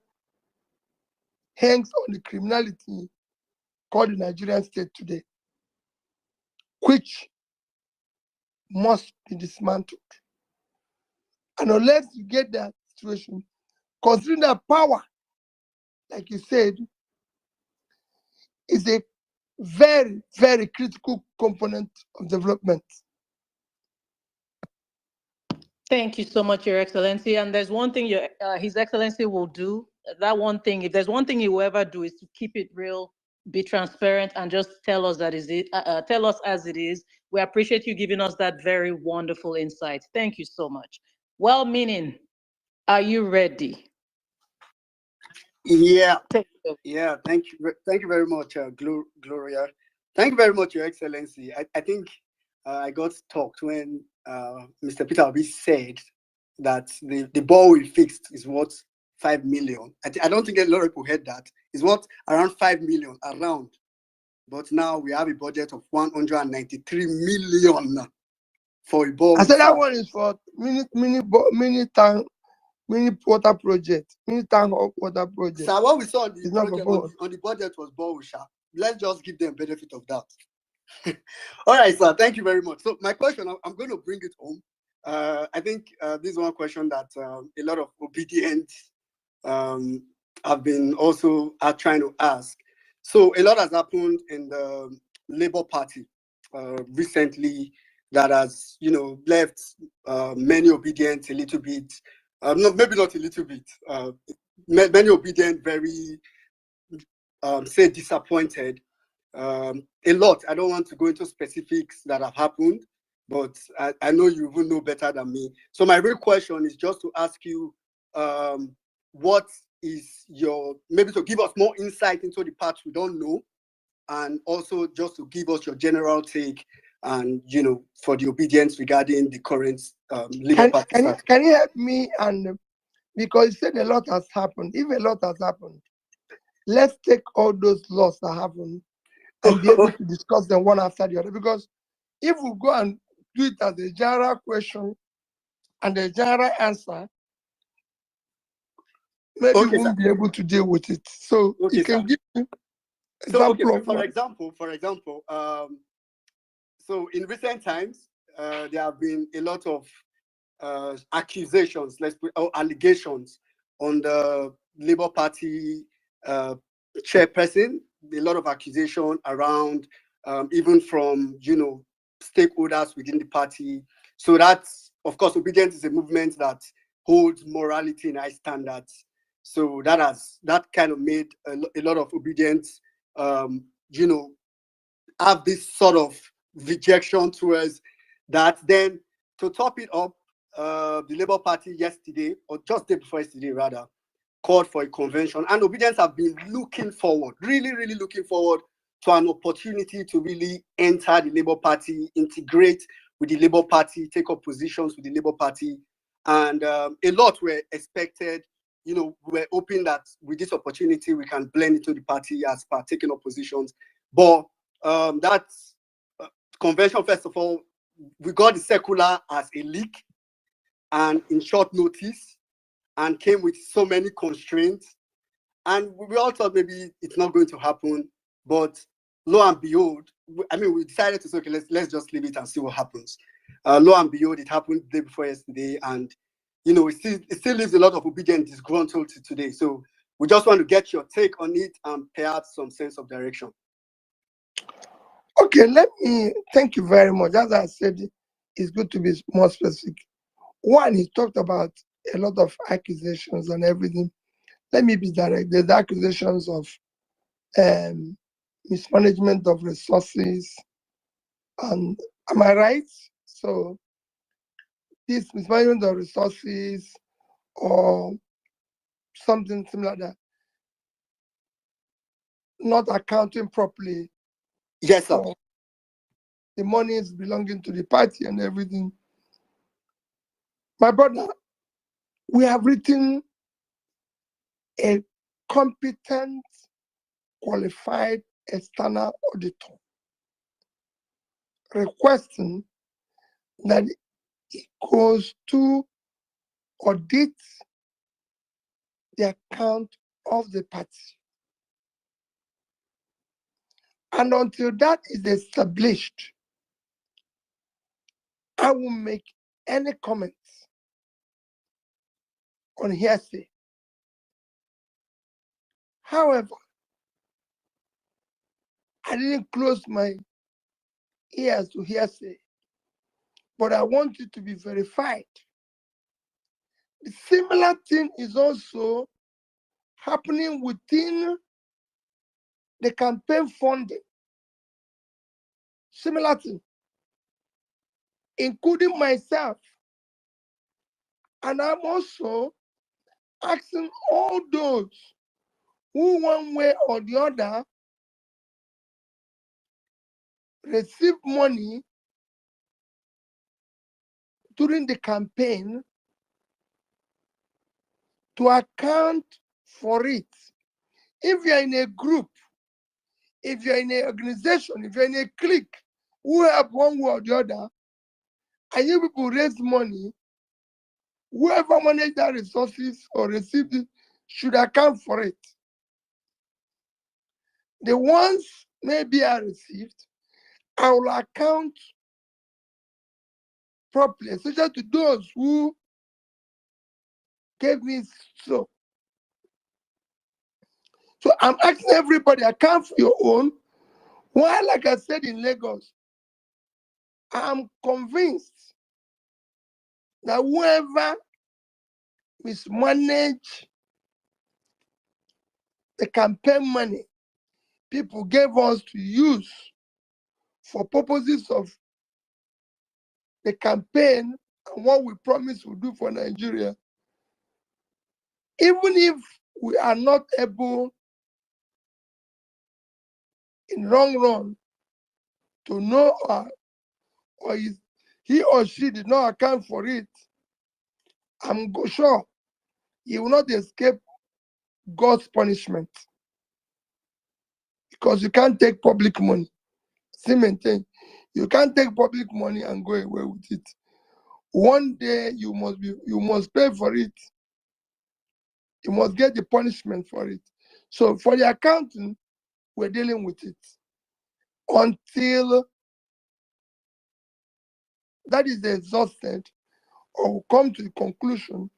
hangs on the criminality called the Nigerian state today, which must be dismantled. And unless you get that situation, considering that power, like you said, is a very, very critical component of development. Thank you so much, Your Excellency. And there's one thing His Excellency will do. That one thing, if there's one thing he will ever do, is to keep it real, be transparent, and just tell us tell us as it is. We appreciate you giving us that very wonderful insight. Thank you so much. Well-meaning, are you ready? Yeah. Yeah. Thank you very much, Gloria. Thank you very much, Your Excellency. I think I got talked when Mr. Peter Obi said that the ball we fixed is worth 5 million. I don't think a lot of people heard that. It's worth around 5 million around. But now we have a budget of 193 million for a ball. I said that one is for mini water project, mini tank water project. So what we saw on the budget was ball. Let's just give them benefit of that. All right, sir. Thank you very much. So my question, I'm going to bring it home. I think this is one question that a lot of obedient have been also trying to ask. So a lot has happened in the Labour Party recently that has, left many obedient a little bit. No, maybe not a little bit. Many obedient very, say, disappointed. A lot. I don't want to go into specifics that have happened, but I know you will know better than me. So my real question is just to ask you, what is maybe to give us more insight into the parts we don't know, and also just to give us your general take and, for the obedience regarding the current Labour Party. Can you help me? And because you said a lot has happened. If a lot has happened, let's take all those laws that happened and be able to discuss them one after the other. Because if we go and do it as a general question and a general answer, maybe we won't be able to deal with it. So you can give me example. For example, so in recent times, there have been a lot of accusations, allegations on the Labour Party chairperson. A lot of accusation around, even from stakeholders within the party. So that's, of course, obedience is a movement that holds morality in high standards. So that kind of made a lot of obedience, have this sort of rejection towards that. Then to top it up, the Labour Party yesterday, or just day before yesterday rather, called for a convention, and obedience have been looking forward, really, really looking forward to an opportunity to really enter the Labour Party, integrate with the Labour Party, take up positions with the Labour Party, and a lot were expected, we're hoping that with this opportunity, we can blend into the party as per taking up positions. But that convention, first of all, we got the circular as a leak and in short notice and came with so many constraints. And we all thought maybe it's not going to happen. But lo and behold, we decided to say, okay, let's just leave it and see what happens. Lo and behold, it happened the day before yesterday. And, it still leaves a lot of obedient disgruntled to today. So we just want to get your take on it and perhaps some sense of direction. Okay, thank you very much. As I said, it's good to be more specific. One, he talked about a lot of accusations and everything. Let me be direct. There's accusations of mismanagement of resources. And am I right? So this mismanagement of resources or something similar that not accounting properly. Yes, sir. The money is belonging to the party and everything. My brother, we have written a competent, qualified external auditor requesting that it goes to audit the account of the party. And until that is established, I will make any comments on hearsay. However, I didn't close my ears to hearsay, but I want it to be verified. The similar thing is also happening within the campaign funding. Similar thing, including myself. And I'm also asking all those who one way or the other receive money during the campaign to account for it. If you're in a group, if you're in an organization, if you're in a clique, who help one way or the other, and you people raise money, whoever manage that resources or received it should account for it. The ones maybe I received, I will account properly, especially to those who gave me so. So I'm asking everybody, account for your own. Why, like I said in Lagos, I'm convinced that whoever mismanage the campaign money people gave us to use for purposes of the campaign and what we promised we'll do for Nigeria, even if we are not able in long run to know or he or she did not account for it, I'm sure he will not escape God's punishment, because you can't take public money. See, maintain. You can't take public money and go away with it. One day you must pay for it. You must get the punishment for it. So for the accounting, we're dealing with it until that is exhausted or we come to the conclusion.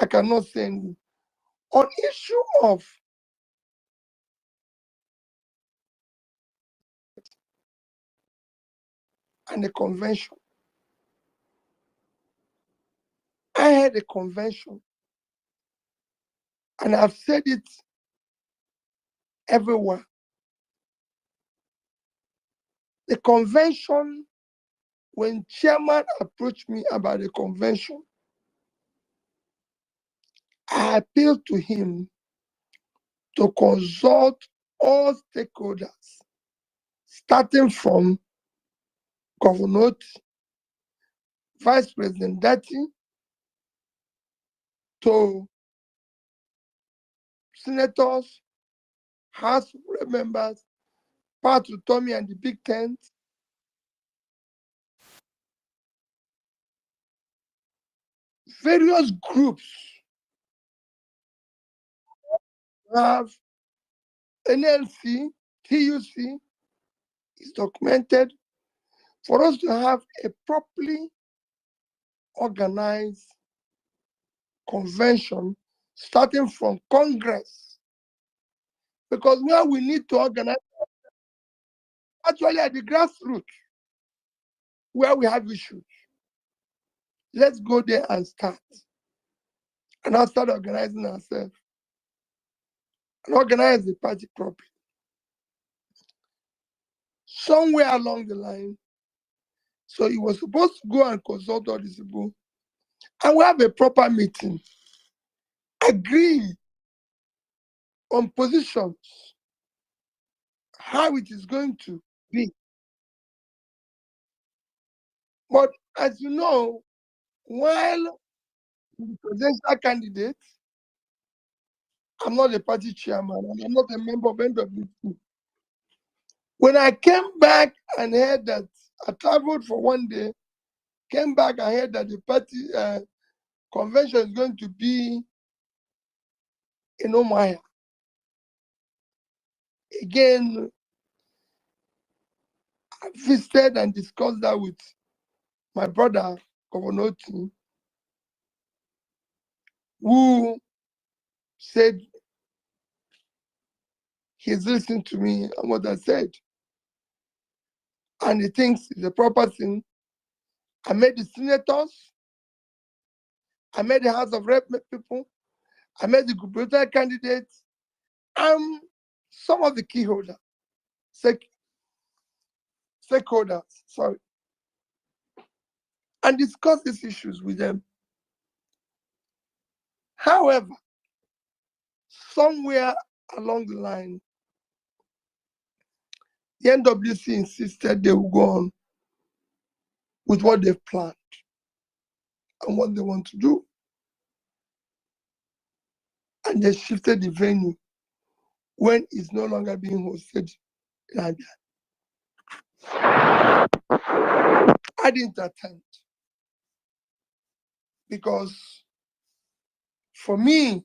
I cannot say anything. On issue of and the convention, I had a convention and I've said it everywhere. The convention, when chairman approached me about the convention, I appealed to him to consult all stakeholders, starting from Governor, Vice President Dati, to senators, House members, Pat Tommy and the Big Tent. Various groups have NLC, TUC is documented for us to have a properly organized convention starting from Congress. Because where we need to organize, actually at the grassroots, where we have issues. Let's go there and start. And I'll start organizing ourselves and organize the party properly. Somewhere along the line, so he was supposed to go and consult all these people, and we have a proper meeting, agree on positions, how it is going to be. But as you know, while the presidential candidate, I'm not a party chairman, and I'm not a member of NWC. When I came back and heard that, I traveled for one day, came back and heard that the party convention is going to be in Omaya. Again, I visited and discussed that with my brother, Governor Oti, who said he's listening to me and what I said. And he thinks it's a proper thing. I met the senators, I met the House of Rep people, I met the gubernatorial candidates, and some of the key holders, stakeholders, sorry, and discussed these issues with them. However, somewhere along the line, the NWC insisted they will go on with what they've planned and what they want to do. And they shifted the venue when it's no longer being hosted in Abia. I didn't attend because for me,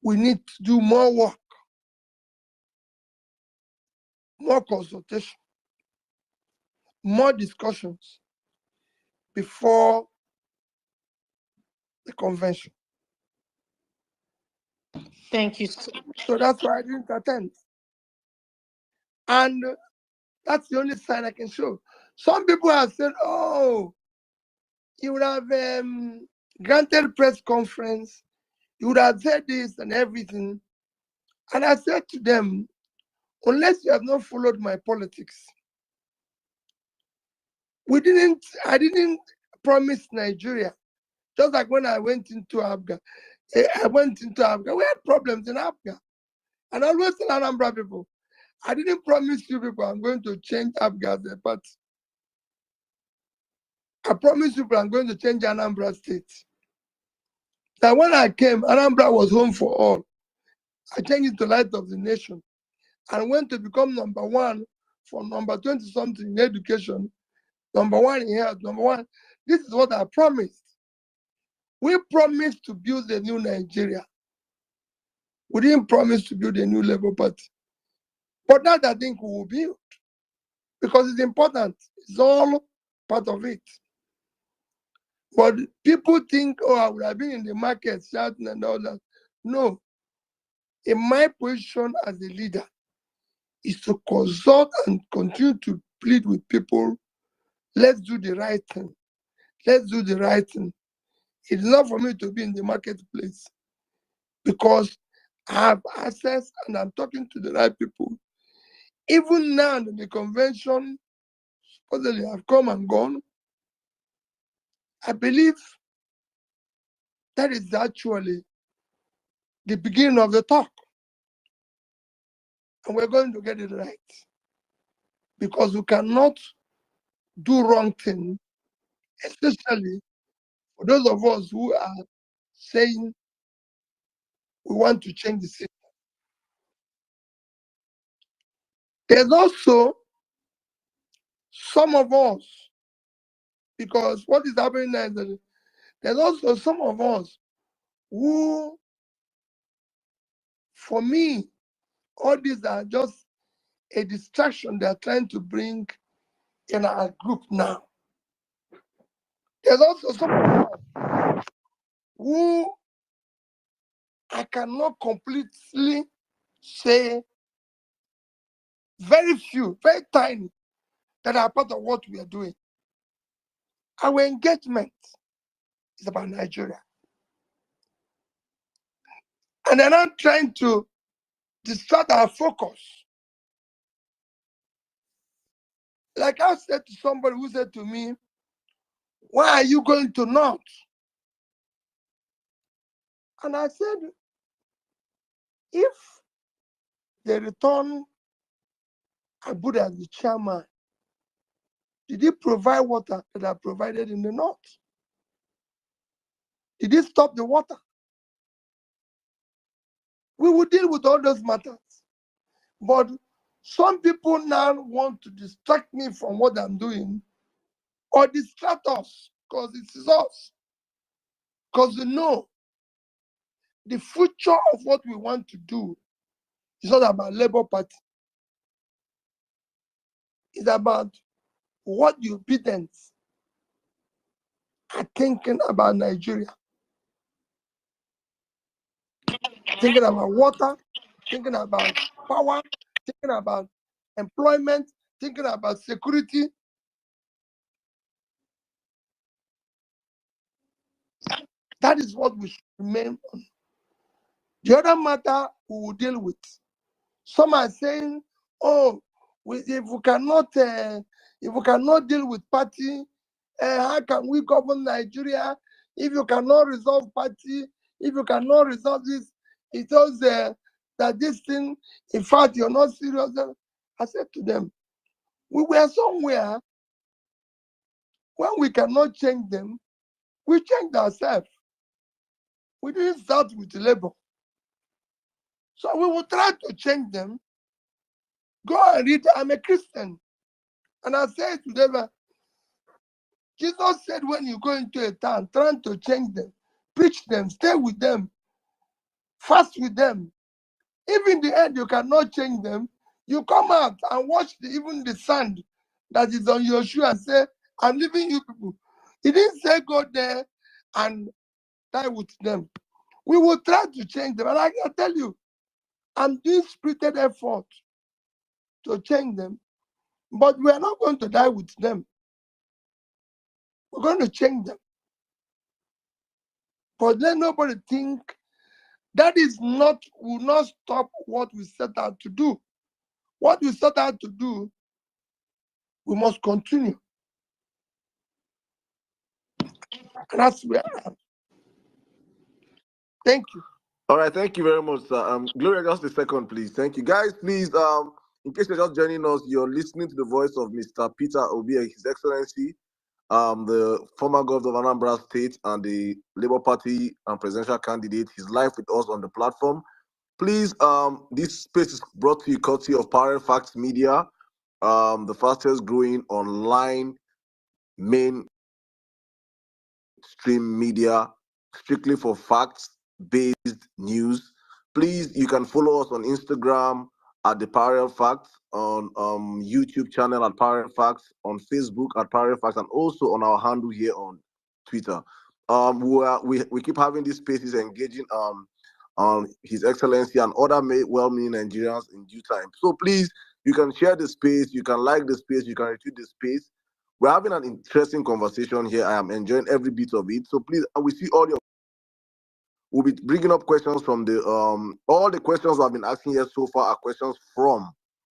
we need to do more work, more consultation, more discussions before the convention. Thank you. So that's why I didn't attend. And that's the only sign I can show. Some people have said, oh, you would have granted press conference, you would have said this and everything. And I said to them, unless you have not followed my politics, I didn't promise Nigeria. Just like when I went into Abga, we had problems in Abga. And I always tell Anambra people, I didn't promise you people I'm going to change Abga as a party. I promise you people I'm going to change Anambra State. Now when I came, Anambra was home for all. I changed it to Light of the Nation and went to become number one from number 20 something in education, number one in health, number one. This is what I promised. We promised to build a new Nigeria. We didn't promise to build a new Labour Party. But that I think we will build because it's important. It's all part of it. But people think, oh, I would have been in the market shouting and all that. No. In my position as a leader is to consult and continue to plead with people. Let's do the right thing. Let's do the right thing. It's not for me to be in the marketplace because I have access and I'm talking to the right people. Even now that the convention supposedly have come and gone, I believe that is actually the beginning of the talk. And we're going to get it right. Because we cannot do wrong thing, especially for those of us who are saying we want to change the system. There's also some of us, because what is happening now is that there's also some of us who, for me, all these are just a distraction they're trying to bring in our group now. There's also some of us who I cannot completely say, very few, very tiny, that are part of what we are doing. Our engagement is about Nigeria. And they're not trying to distract our focus. Like I said to somebody who said to me, why are you going to North? And I said, if they return Abu as the chairman, did he provide water that are provided in the North? Did he stop the water? We will deal with all those matters. But some people now want to distract me from what I'm doing or distract us because it is us. Because you know, the future of what we want to do is not about Labour Party. It's about what the Obedients are thinking about Nigeria. Thinking about water, thinking about power, thinking about employment, thinking about security. That is what we should remain on. The other matter we will deal with. Some are saying, oh, if we cannot deal with party, how can we govern Nigeria? If you cannot resolve party, if you cannot resolve this, it shows that this thing, in fact, you're not serious. I said to them, we were somewhere when we cannot change them, we changed ourselves. We didn't start with Labour. So we will try to change them. Go and read, I'm a Christian. And I said to them, Jesus said when you go into a town, trying to change them, preach them, stay with them, fast with them. If in the end you cannot change them, you come out and watch even the sand that is on your shoe and say, I'm leaving you people. He didn't say go there and die with them. We will try to change them. And I can tell you, I'm doing spirited effort to change them, but we are not going to die with them. We're going to change them. But let nobody think that will not stop what we set out to do. What we set out to do, we must continue. And that's where I am. Thank you. All right, thank you very much, sir. Gloria, just a second, please. Thank you, guys. Please, in case you're just joining us, you're listening to the voice of Mr. Peter Obi, His Excellency, the former governor of Anambra State and the Labour Party and presidential candidate. He's live with us on the platform. Please, this space is brought to you courtesy of Parallel Facts Media, the fastest growing online mainstream media, strictly for facts-based news. Please, you can follow us on Instagram at the Parallel Facts, on YouTube channel at Parallel Facts, on Facebook at Parallel Facts, and also on our handle here on Twitter. We keep having these spaces engaging on His Excellency and other well-meaning Nigerians in due time. So please, you can share the space, you can like the space, you can retweet the space. We're having an interesting conversation here. I am enjoying every bit of it. So please, we see all your. We'll be bringing up questions from the all the questions I've been asking here so far are questions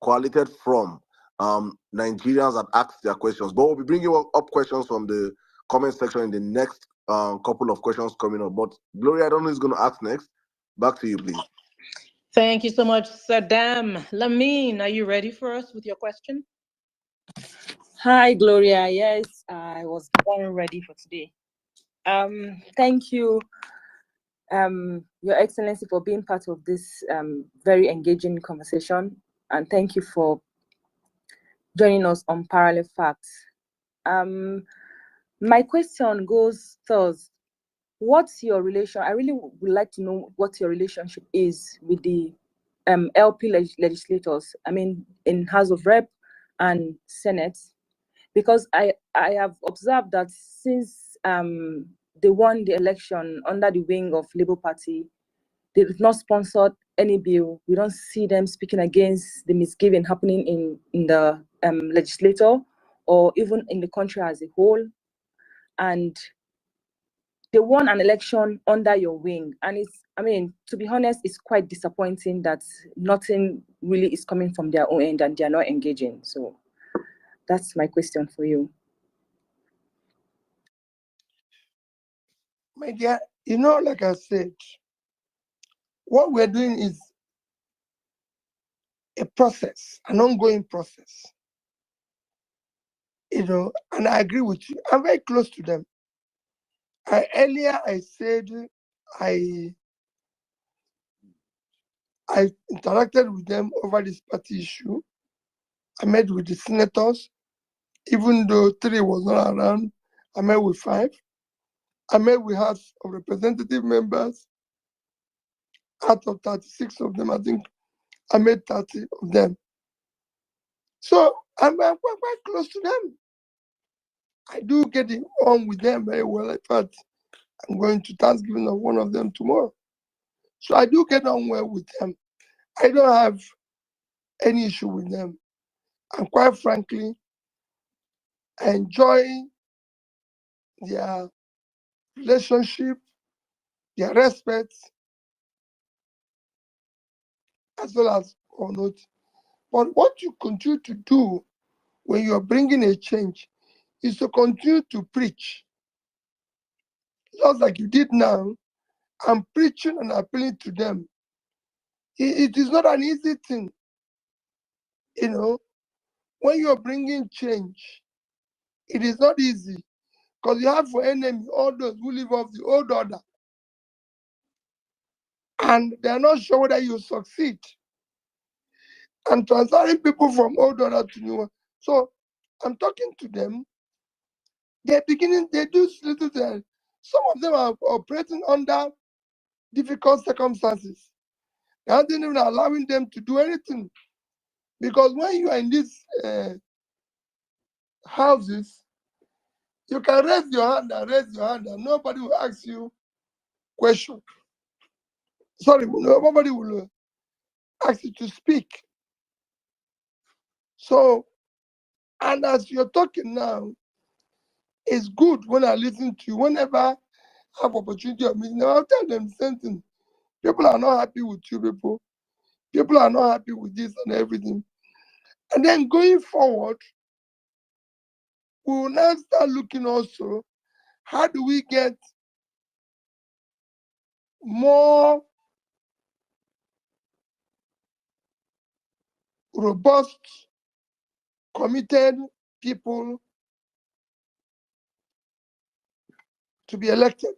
collated from Nigerians that asked their questions. But we'll be bringing up questions from the comment section in the next couple of questions coming up. But Gloria, I don't know who's going to ask next. Back to you, please. Thank you so much, Saddam. Lamine, are you ready for us with your question? Hi, Gloria. Yes, I was born ready for today. Thank you. Your Excellency, for being part of this very engaging conversation, and thank you for joining us on Parallel Facts. My question goes thus: what's your relation? I really would like to know what your relationship is with the LP legislators. I mean, in House of Rep and Senate, because I have observed that since they won the election under the wing of Labour Party, they've not sponsored any bill. We don't see them speaking against the misgiving happening in the legislature or even in the country as a whole. And they won an election under your wing. And it's, I mean, to be honest, it's quite disappointing that nothing really is coming from their own end and they're not engaging. So that's my question for you. My dear, you know, like I said, what we're doing is a process, an ongoing process. You know, and I agree with you. I'm very close to them. Earlier I said I interacted with them over this party issue. I met with the senators, even though 3 was not around. I met with 5. I met with House of Representative members. Out of 36 of them, I think I met 30 of them. So I'm quite close to them. I do get on with them very well. In fact, I'm going to Thanksgiving of one of them tomorrow. So I do get on well with them. I don't have any issue with them. And quite frankly, I enjoy their relationship, their respect, as well as or not. But what you continue to do when you are bringing a change is to continue to preach. Just like you did now, I'm preaching and appealing to them. It is not an easy thing. You know, when you're bringing change, it is not easy because you have for enemy all those who live off the old order and they're not sure whether you succeed. And transferring people from old order to new one. So I'm talking to them. They're beginning, they do little things. Some of them are operating under difficult circumstances. They aren't even allowing them to do anything. Because when you are in these houses, you can raise your hand and nobody will ask you question. Sorry, nobody will ask you to speak. So, and as you're talking now, it's good when I listen to you. Whenever I have opportunity of meeting them, I'll tell them the same thing. People are not happy with you people. People are not happy with this and everything. And then going forward, we will now start looking also, how do we get more robust, committed people to be elected.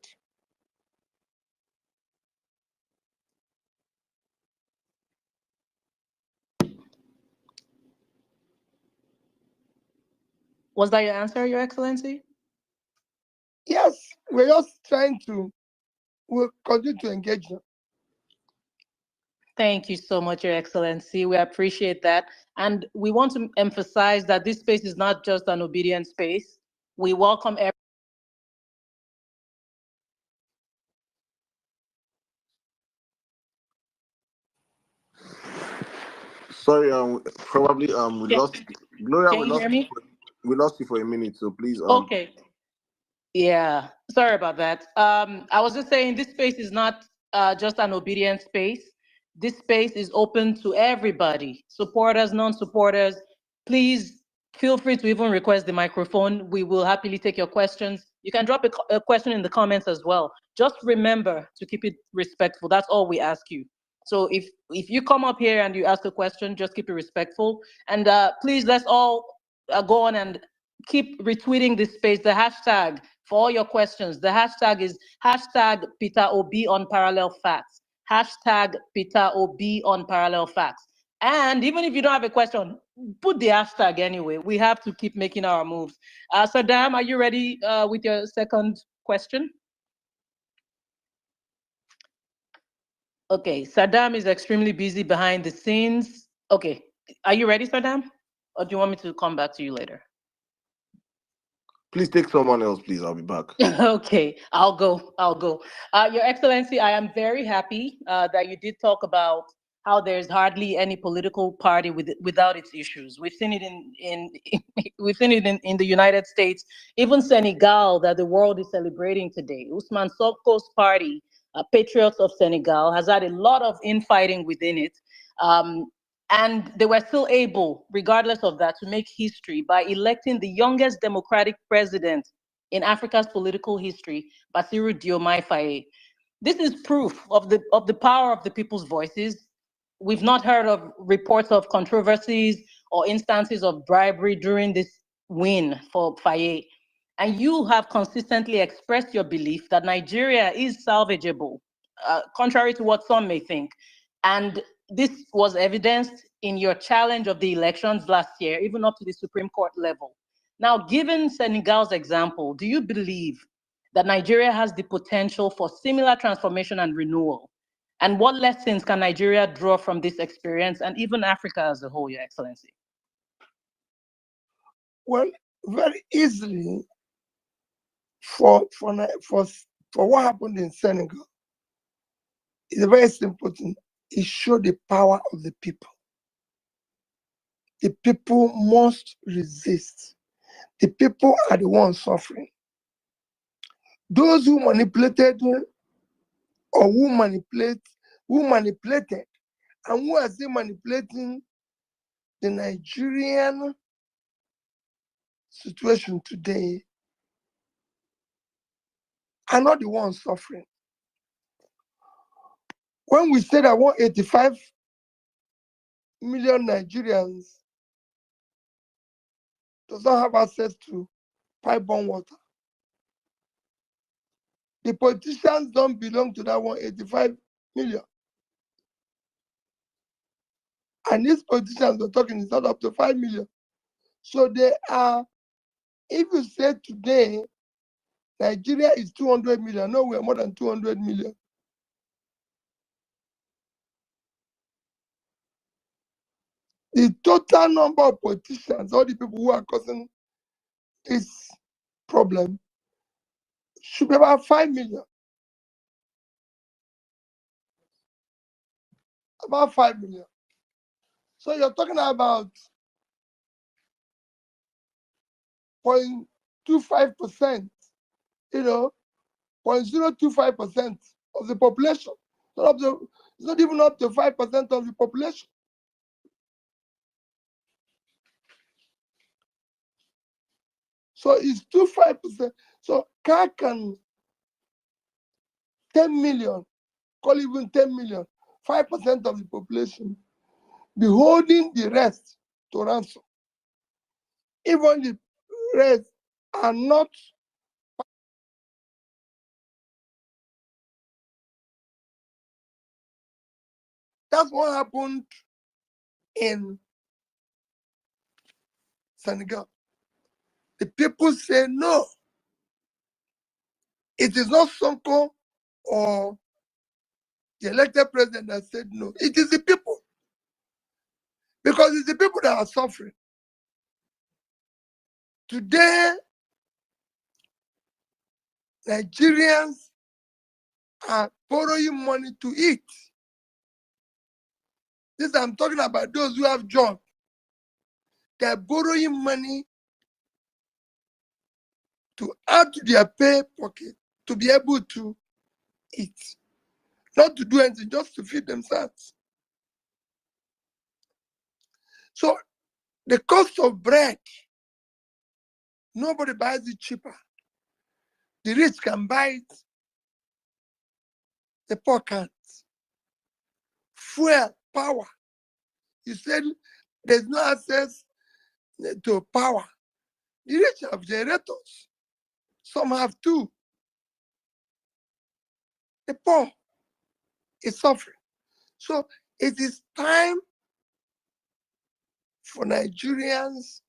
Was that your answer, Your Excellency? Yes, we're just trying to, we'll continue to engage them. Thank you so much, Your Excellency. We appreciate that. And we want to emphasize that this space is not just an obedient space. We welcome everyone. Sorry, probably we lost Gloria. Can you hear me? We lost you for a minute, so please. Okay. Yeah, sorry about that. I was just saying this space is not just an obedient space. This space is open to everybody, supporters, non-supporters. Please feel free to even request the microphone. We will happily take your questions. You can drop a question in the comments as well. Just remember to keep it respectful. That's all we ask you. So if you come up here and you ask a question, just keep it respectful. And please, let's all go on and keep retweeting this space. The hashtag for all your questions. The hashtag is hashtag Peter Obi on parallel facts. Hashtag Peter Obi on parallel facts. And even if you don't have a question, put the hashtag anyway. We have to keep making our moves. Saddam, are you ready with your second question? Okay, Saddam is extremely busy behind the scenes. Okay, are you ready, Saddam? Or do you want me to come back to you later? Please take someone else, please. I'll be back. Okay, I'll go. Your Excellency, I am very happy that you did talk about how there's hardly any political party without its issues. We've seen it we've seen it in the United States, even Senegal, that the world is celebrating today. Ousmane Sonko's party, Patriots of Senegal, has had a lot of infighting within it. And they were still able, regardless of that, to make history by electing the youngest democratic president in Africa's political history, Bassirou Diomaye Faye. This is proof of the power of the people's voices. We've not heard of reports of controversies or instances of bribery during this win for Faye. And you have consistently expressed your belief that Nigeria is salvageable, contrary to what some may think. And this was evidenced in your challenge of the elections last year, even up to the Supreme Court level. Now, given Senegal's example, do you believe that Nigeria has the potential for similar transformation and renewal? And what lessons can Nigeria draw from this experience and even Africa as a whole, Your Excellency? Well, very easily for what happened in Senegal, it's a very simple thing. It showed the power of the people. The people must resist. The people are the ones suffering. Those who manipulated or who manipulated and who are still manipulating the Nigerian situation today are not the ones suffering. When we say that 185 million Nigerians does not have access to pipe-borne water, the politicians don't belong to that 185 million. And these politicians we're talking is not up to 5 million. So they are, if you say today, Nigeria is 200 million, no, we're more than 200 million. The total number of politicians, all the people who are causing this problem, should be about 5 million. About 5 million. So you're talking about 0.25%, 0.025% of the population. It's not even up to 5% of the population. So it's 25%. So how can 10 million, call even 10 million, 5% of the population, be holding the rest to ransom? Even the rest are not. That's what happened in Senegal. The people say no. It is not Sonko or the elected president that said no. It is the people. Because it's the people that are suffering. Today, Nigerians are borrowing money to eat. This I'm talking about those who have jobs. They're borrowing money to add to their pay pocket to be able to eat. Not to do anything, just to feed themselves. So the cost of bread, nobody buys it cheaper. The rich can buy it, the poor can't. Fuel, power. You said there's no access to power. The rich have generators. Some have two. The poor is suffering. So it is time for Nigerians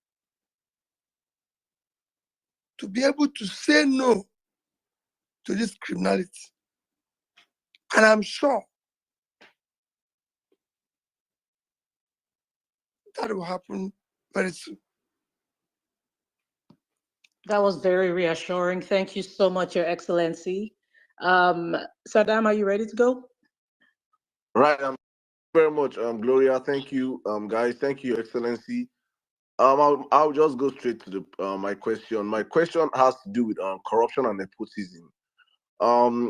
to be able to say no to this criminality. And I'm sure that will happen very soon. That was very reassuring. Thank you so much, Your Excellency. Saddam, are you ready to go? Right. Very much, Gloria. Thank you, guys. Thank you, Your Excellency. I'll just go straight to the my question. My question has to do with corruption and nepotism.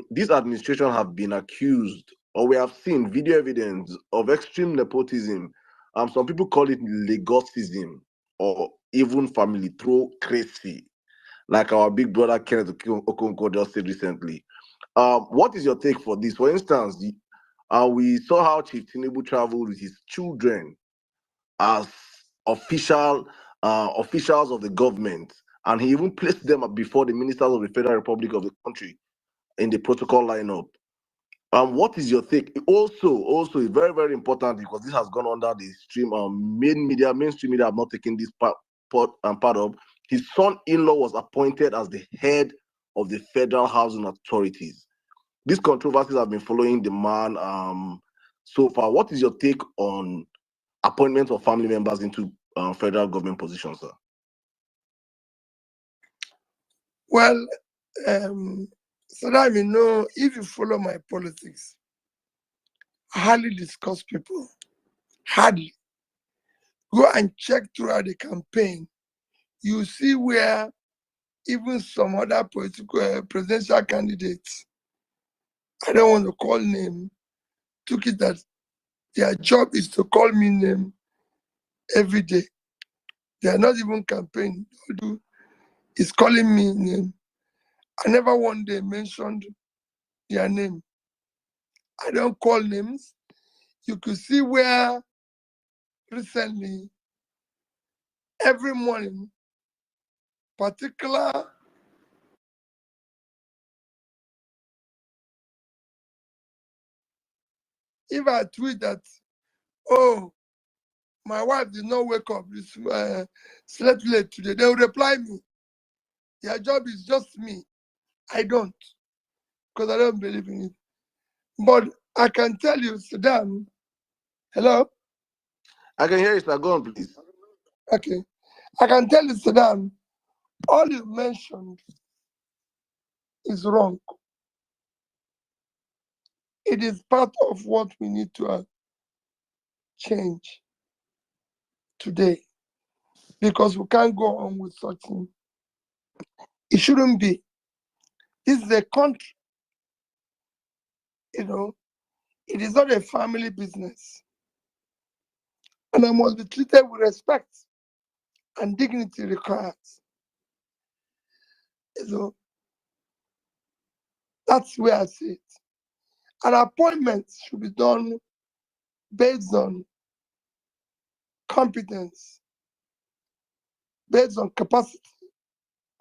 This administration have been accused, or we have seen video evidence of extreme nepotism. Some people call it Lagosism, or even family crazy, like our big brother Kenneth Okonkwo just said recently. What is your take for this? For instance, we saw how Chief Tinubu traveled with his children as officials of the government, and he even placed them before the ministers of the Federal Republic of the country in the protocol lineup. What is your take? Also, it's very, very important because this has gone under the stream. Mainstream media have not taken this part of. His son-in-law was appointed as the head of the Federal Housing Authorities. These controversies have been following the man so far. What is your take on appointment of family members into federal government positions, sir? Well, so that you know, if you follow my politics, I hardly discuss people. Hardly. Go and check throughout the campaign. You see where even some other political presidential candidates, I don't want to call name, took it that their job is to call me name every day. They are not even campaigning. All do is calling me name. I never one day mentioned their name. I don't call names. You could see where recently, every morning, particular if I tweet that, oh, my wife did not wake up, slept late today, they will reply me. Their job is just me. I don't, because I don't believe in it. But I can tell you, Saddam, hello? I can hear you, sir. Go on, please. Okay. I can tell you, Saddam, all you mentioned is wrong. It is part of what we need to change today, because we can't go on with such thing. It shouldn't be. This is a country, you know, it is not a family business. And I must be treated with respect and dignity required. You know, that's where I see it. An appointment should be done based on competence, based on capacity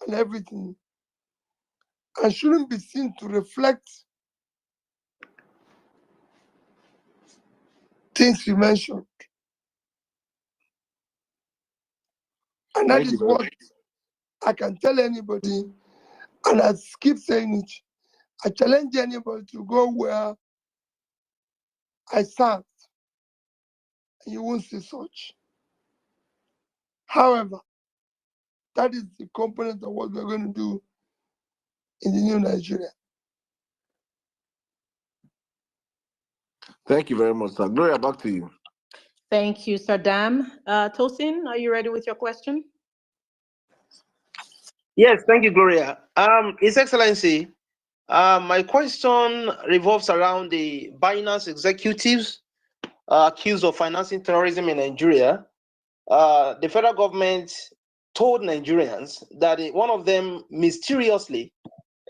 and everything, and shouldn't be seen to reflect things you mentioned. And that is what I can tell anybody, and I keep saying it. I challenge anybody to go where I served, and you won't see such. However, that is the component of what we're going to do in the new Nigeria. Thank you very much, sir. Gloria, back to you. Thank you, Saddam. Tosin, are you ready with your question? Yes, thank you, Gloria. His Excellency, my question revolves around the Binance executives accused of financing terrorism in Nigeria. The federal government told Nigerians that one of them mysteriously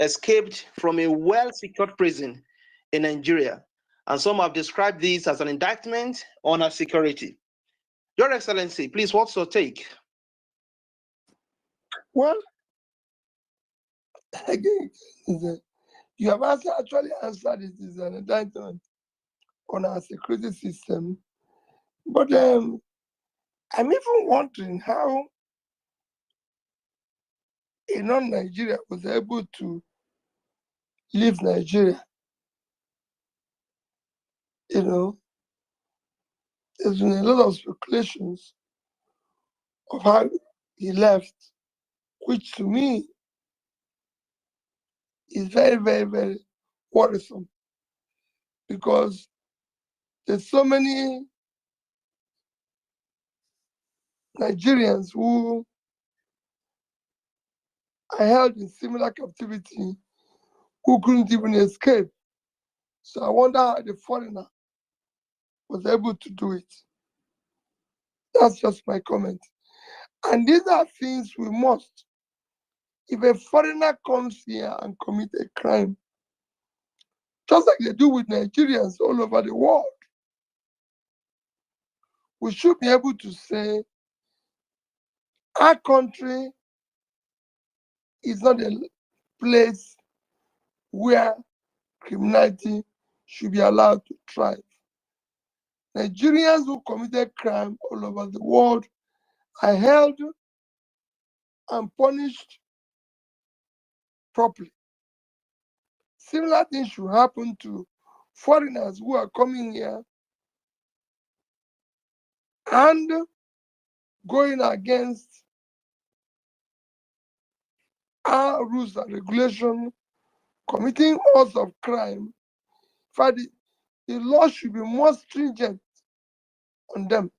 escaped from a well-secured prison in Nigeria, and some have described this as an indictment on our security. Your Excellency, please, what's your take? Well, again, you have actually answered it is an indictment on our security system. But I'm even wondering how a non-Nigeria was able to leave Nigeria. You know, there's been a lot of speculations of how he left, which to me is very, very, very worrisome, because there's so many Nigerians who are held in similar captivity who couldn't even escape. So I wonder how the foreigner was able to do it. That's just my comment. And these are things we must. If a foreigner comes here and commits a crime, just like they do with Nigerians all over the world, we should be able to say our country is not a place where criminality should be allowed to thrive. Nigerians who committed crime all over the world are held and punished properly. Similar things should happen to foreigners who are coming here and going against our rules and regulations, committing acts of crime. In fact, the law should be more stringent on them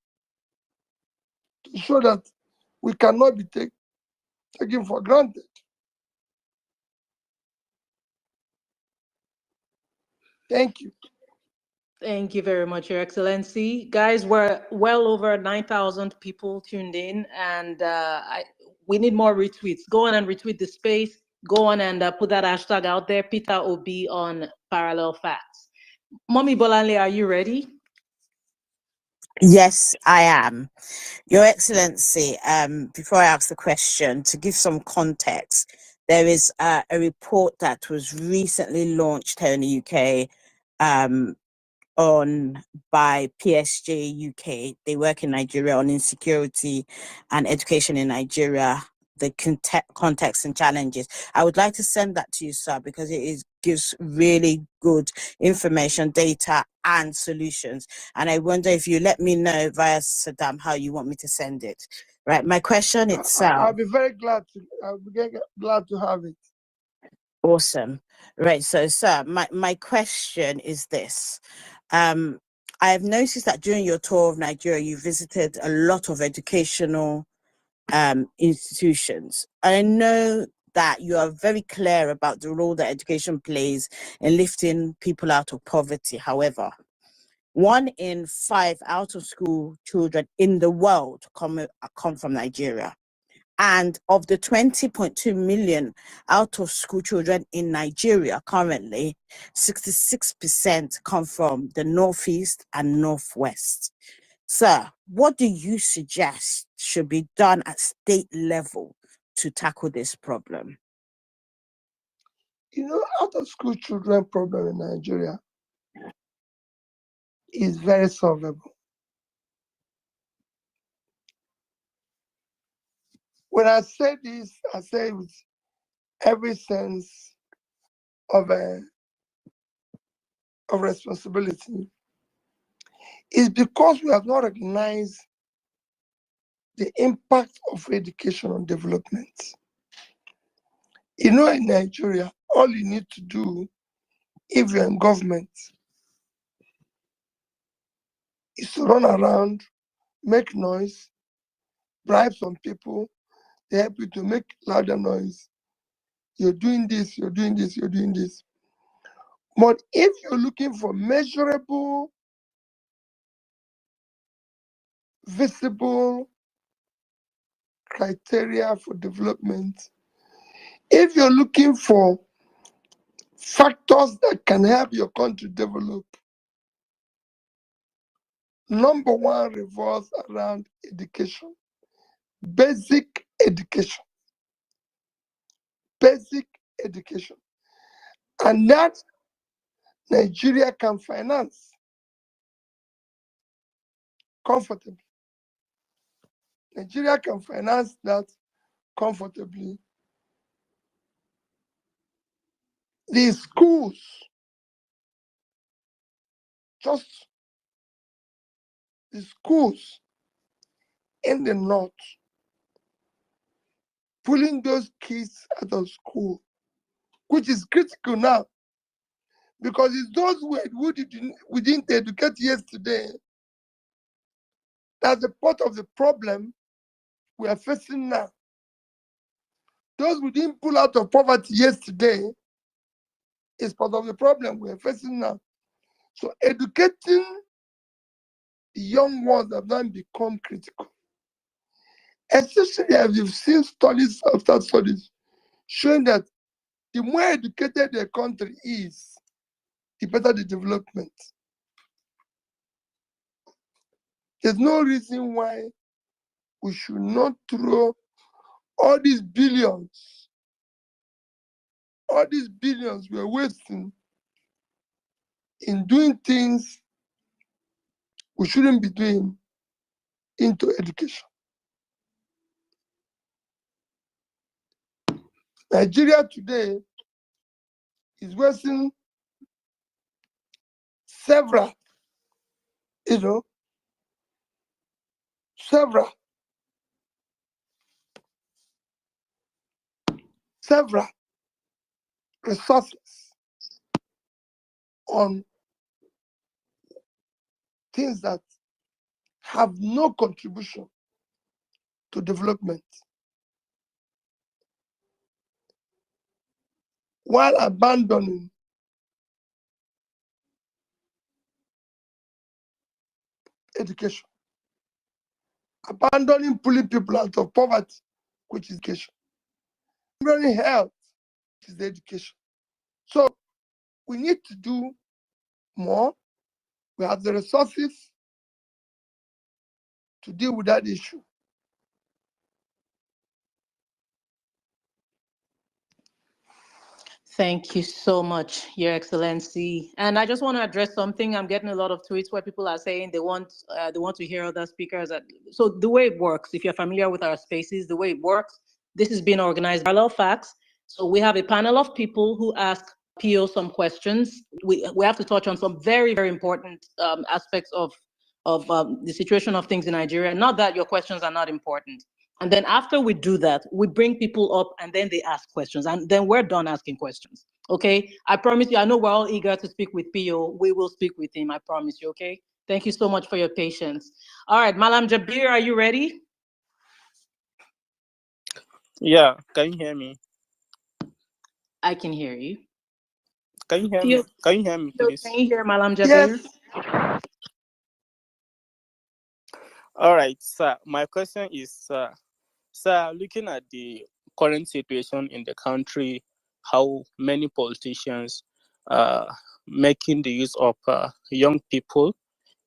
to show that we cannot be taken for granted. Thank you. Thank you very much, Your Excellency. Guys, we're well over 9,000 people tuned in, and we need more retweets. Go on and retweet the space. Go on and put that hashtag out there, Peter Obi on Parallel Facts. Mommy Bolanle, are you ready? Yes, I am. Your Excellency, before I ask the question, to give some context, there is a report that was recently launched here in the UK by PSG UK. They work in Nigeria on insecurity and education in Nigeria, the context and challenges. I would like to send that to you, sir, because gives really good information, data, and solutions. And I wonder if you let me know via Saddam how you want me to send it. Right. My question itself. I'll be very glad to have it. Awesome. Right. So, sir, my question is this. I have noticed that during your tour of Nigeria, you visited a lot of educational institutions. I know that you are very clear about the role that education plays in lifting people out of poverty. However, 1 in 5 out of school children in the world come from Nigeria. And of the 20.2 million out of school children in Nigeria currently, 66% come from the Northeast and Northwest. Sir, what do you suggest should be done at state level to tackle this problem? You know, out of school children problem in Nigeria is very solvable. When I say this, I say it with every sense of responsibility. It's because we have not recognized the impact of education on development. You know, in Nigeria, all you need to do if you're in government is to run around, make noise, bribe some people, they help you to make louder noise. You're doing this, you're doing this, you're doing this. But if you're looking for measurable, visible criteria for development, if you're looking for factors that can help your country develop, number one revolves around education, basic education. basic education. And that Nigeria can finance comfortably. Nigeria can finance that comfortably. The schools, just the schools in the north, pulling those kids out of school, which is critical now, because it's those we didn't educate yesterday that's the part of the problem we are facing now. Those we didn't pull out of poverty yesterday is part of the problem we are facing now. So educating the young ones have now become critical. Especially as you've seen studies after studies showing that the more educated the country is, the better the development. There's no reason why we should not throw all these billions we're wasting in doing things we shouldn't be doing into education. Nigeria today is wasting several resources on things that have no contribution to development, while abandoning education, abandoning pulling people out of poverty, which is education, abandoning health, which is education. So we need to do more. We have the resources to deal with that issue. Thank you so much, Your Excellency. And I just want to address something. I'm getting a lot of tweets where people are saying they want to hear other speakers. So the way it works, if you're familiar with our spaces, the way it works, this is being organized by Parallel Facts. So we have a panel of people who ask PO some questions. We have to touch on some very, very important aspects of the situation of things in Nigeria. Not that your questions are not important. And then after we do that, we bring people up and then they ask questions. And then we're done asking questions. Okay? I promise you, I know we're all eager to speak with PO. We will speak with him, I promise you, okay? Thank you so much for your patience. All right, Malam Jabir, are you ready? Yeah, can you hear me? I can hear you. Can you hear me? Can you hear me, please? Can you hear Malam Jabir? Yes. All right, sir. My question is, sir, looking at the current situation in the country, how many politicians making the use of young people,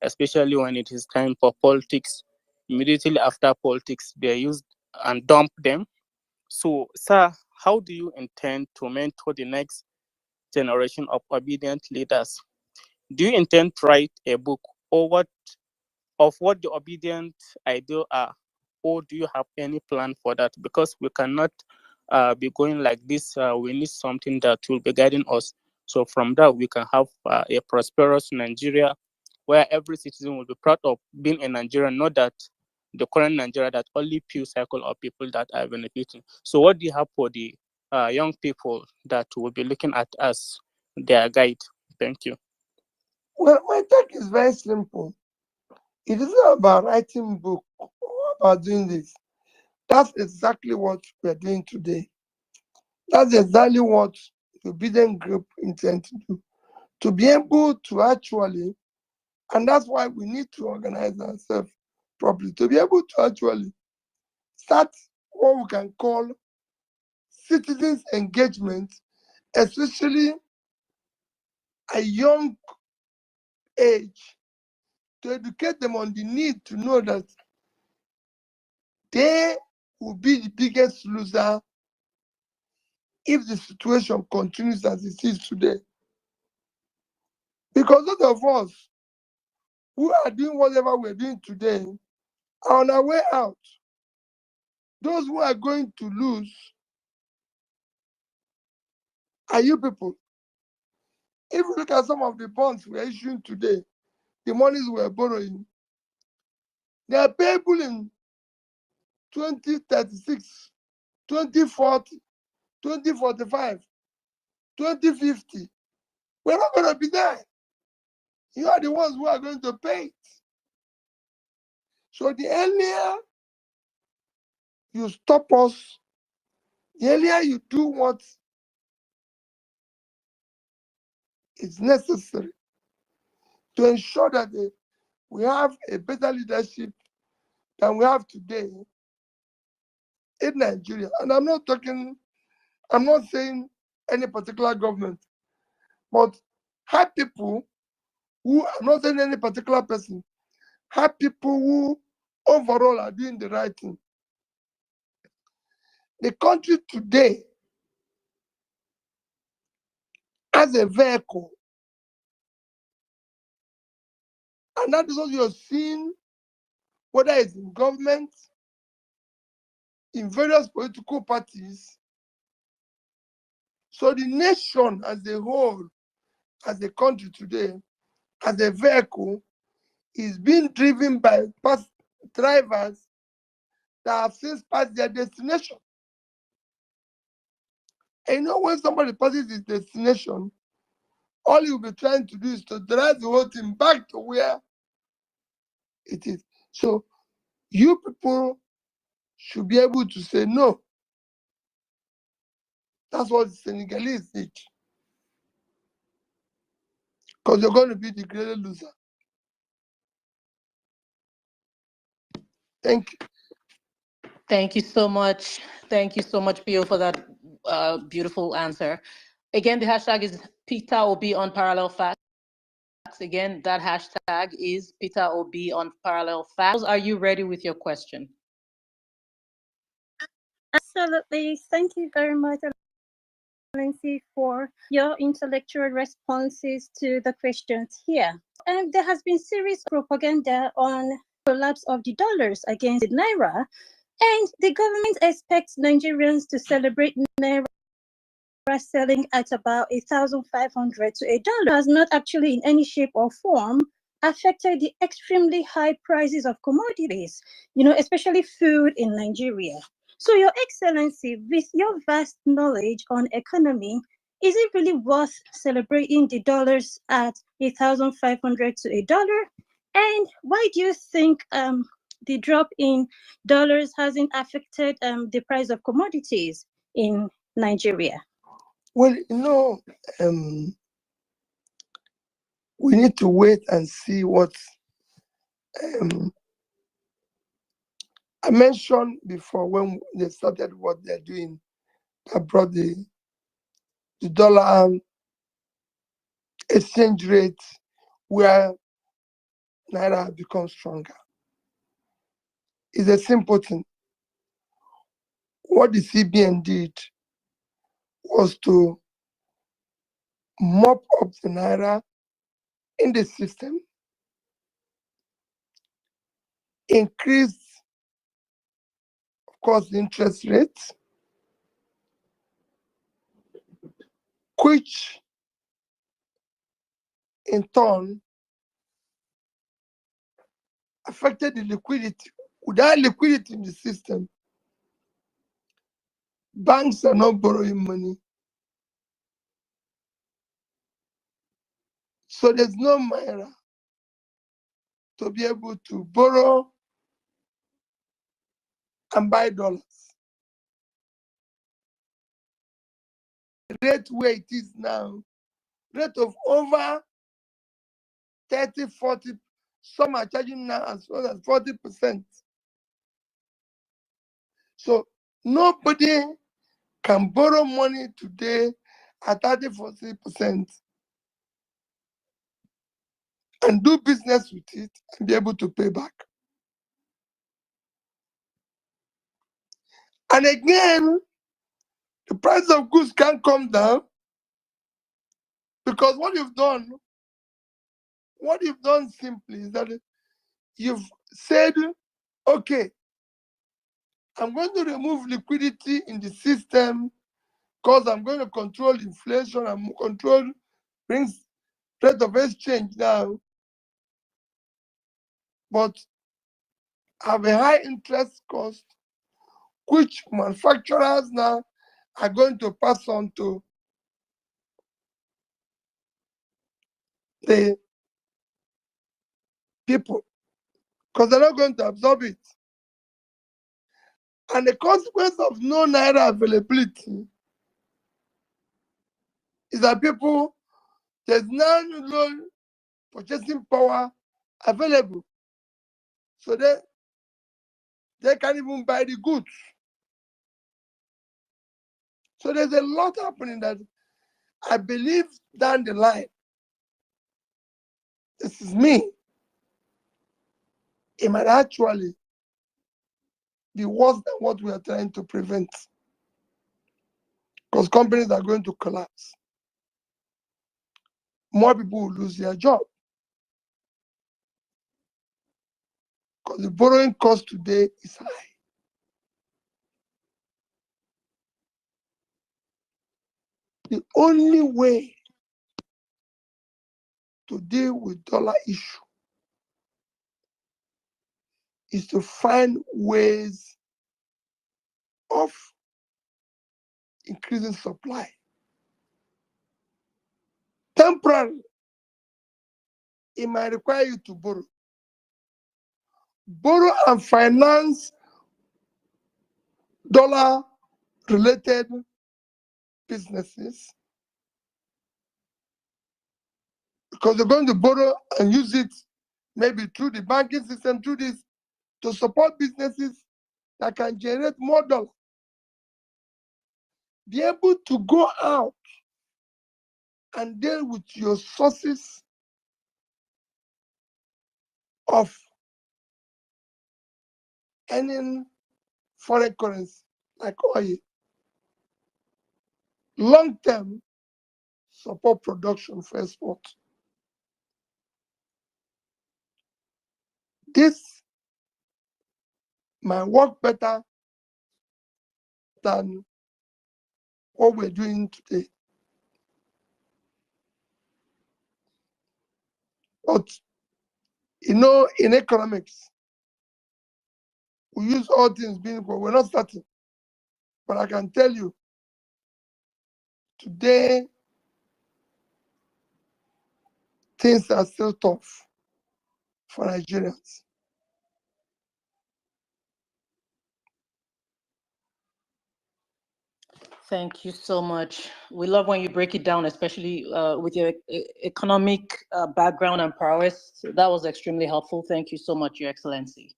especially when it is time for politics, immediately after politics, they use and dump them. So, sir, how do you intend to mentor the next generation of obedient leaders? Do you intend to write a book or what the obedient ideal are, or do you have any plan for that? Because we cannot be going like this. We need something that will be guiding us. So from that, we can have a prosperous Nigeria where every citizen will be proud of being a Nigerian, not that the current Nigeria that only few cycle of people that are benefiting. So what do you have for the young people that will be looking at us, their guide? Thank you. Well, my take is very simple. It isn't about writing book or about doing this. That's exactly what we're doing today. That's exactly what the obedient group intend to do. To be able to actually, and that's why we need to organize ourselves properly, to be able to actually start what we can call citizens engagement, especially a young age, to educate them on the need to know that they will be the biggest loser if the situation continues as it is today. Because those of us who are doing whatever we're doing today are on our way out. Those who are going to lose are you people. If you look at some of the bonds we're issuing today, the monies we're borrowing, they are payable in 2036, 2040, 2045, 2050. We're not going to be there. You are the ones who are going to pay it. So the earlier you stop us, the earlier you do what is necessary to ensure that we have a better leadership than we have today in Nigeria. And I'm not saying any particular government, but have people who, I'm not saying any particular person, have people who overall are doing the right thing. The country today has a vehicle, and that is what you're seeing, whether it's in government, in various political parties. So the nation as a whole, as a country today, as a vehicle, is being driven by past drivers that have since passed their destination. And you know, when somebody passes his destination, all you'll be trying to do is to drive the whole thing back to where it is. So you people should be able to say no. That's what the Senegalese did. Because you're going to be the greatest loser. Thank you. Thank you so much. Thank you so much, Pio, for that beautiful answer. Again, the hashtag is Peter Obi on Parallel Facts. Again, that hashtag is Peter Obi on Parallel Facts. Are you ready with your question? Absolutely. Thank you very much, Excellency, for your intellectual responses to the questions here. And there has been serious propaganda on collapse of the dollars against the naira, and the government expects Nigerians to celebrate naira selling at about 1,500 to $1 has not actually in any shape or form affected the extremely high prices of commodities, especially food in Nigeria. So, Your Excellency, with your vast knowledge on economy, is it really worth celebrating the dollars at 1,500 to $1? And why do you think the drop in dollars hasn't affected the price of commodities in Nigeria? Well, we need to wait and see what I mentioned before when they started what they're doing that brought the dollar exchange rate where naira becomes stronger. It's a simple thing. What the CBN did was to mop up the naira in the system, increase, of course, the interest rates, which in turn affected the liquidity. Without liquidity in the system, banks are not borrowing money. So there's no naira to be able to borrow and buy dollars. The rate where it is now, rate of over 30, 40, some are charging now as well as 40%. So nobody can borrow money today at 30, 40% and do business with it and be able to pay back. And again, The price of goods can't come down because what you've done simply is that you've said, okay, I'm going to remove liquidity in the system because I'm going to control inflation and control brings rate of exchange now, but have a high interest cost, which manufacturers now are going to pass on to the people because they're not going to absorb it. And the consequence of no naira availability is that people, there's now no purchasing power available. So they can't even buy the goods. So there's a lot happening that I believe down the line, this is me, it might actually be worse than what we are trying to prevent. Because companies are going to collapse. More people will lose their job. Because the borrowing cost today is high. The only way to deal with dollar issue is to find ways of increasing supply. Temporarily, it might require you to borrow. Borrow and finance dollar-related businesses because they're going to borrow and use it maybe through the banking system, through this, to support businesses that can generate more dollars. Be able to go out and deal with your sources of earning foreign currency, like oil. Long-term support production for export. This might work better than what we're doing today. But, in economics, we use all things being equal. We're not starting. But I can tell you, today, things are still tough for Nigerians. Thank you so much. We love when you break it down, especially with your economic background and prowess. So that was extremely helpful. Thank you so much, Your Excellency.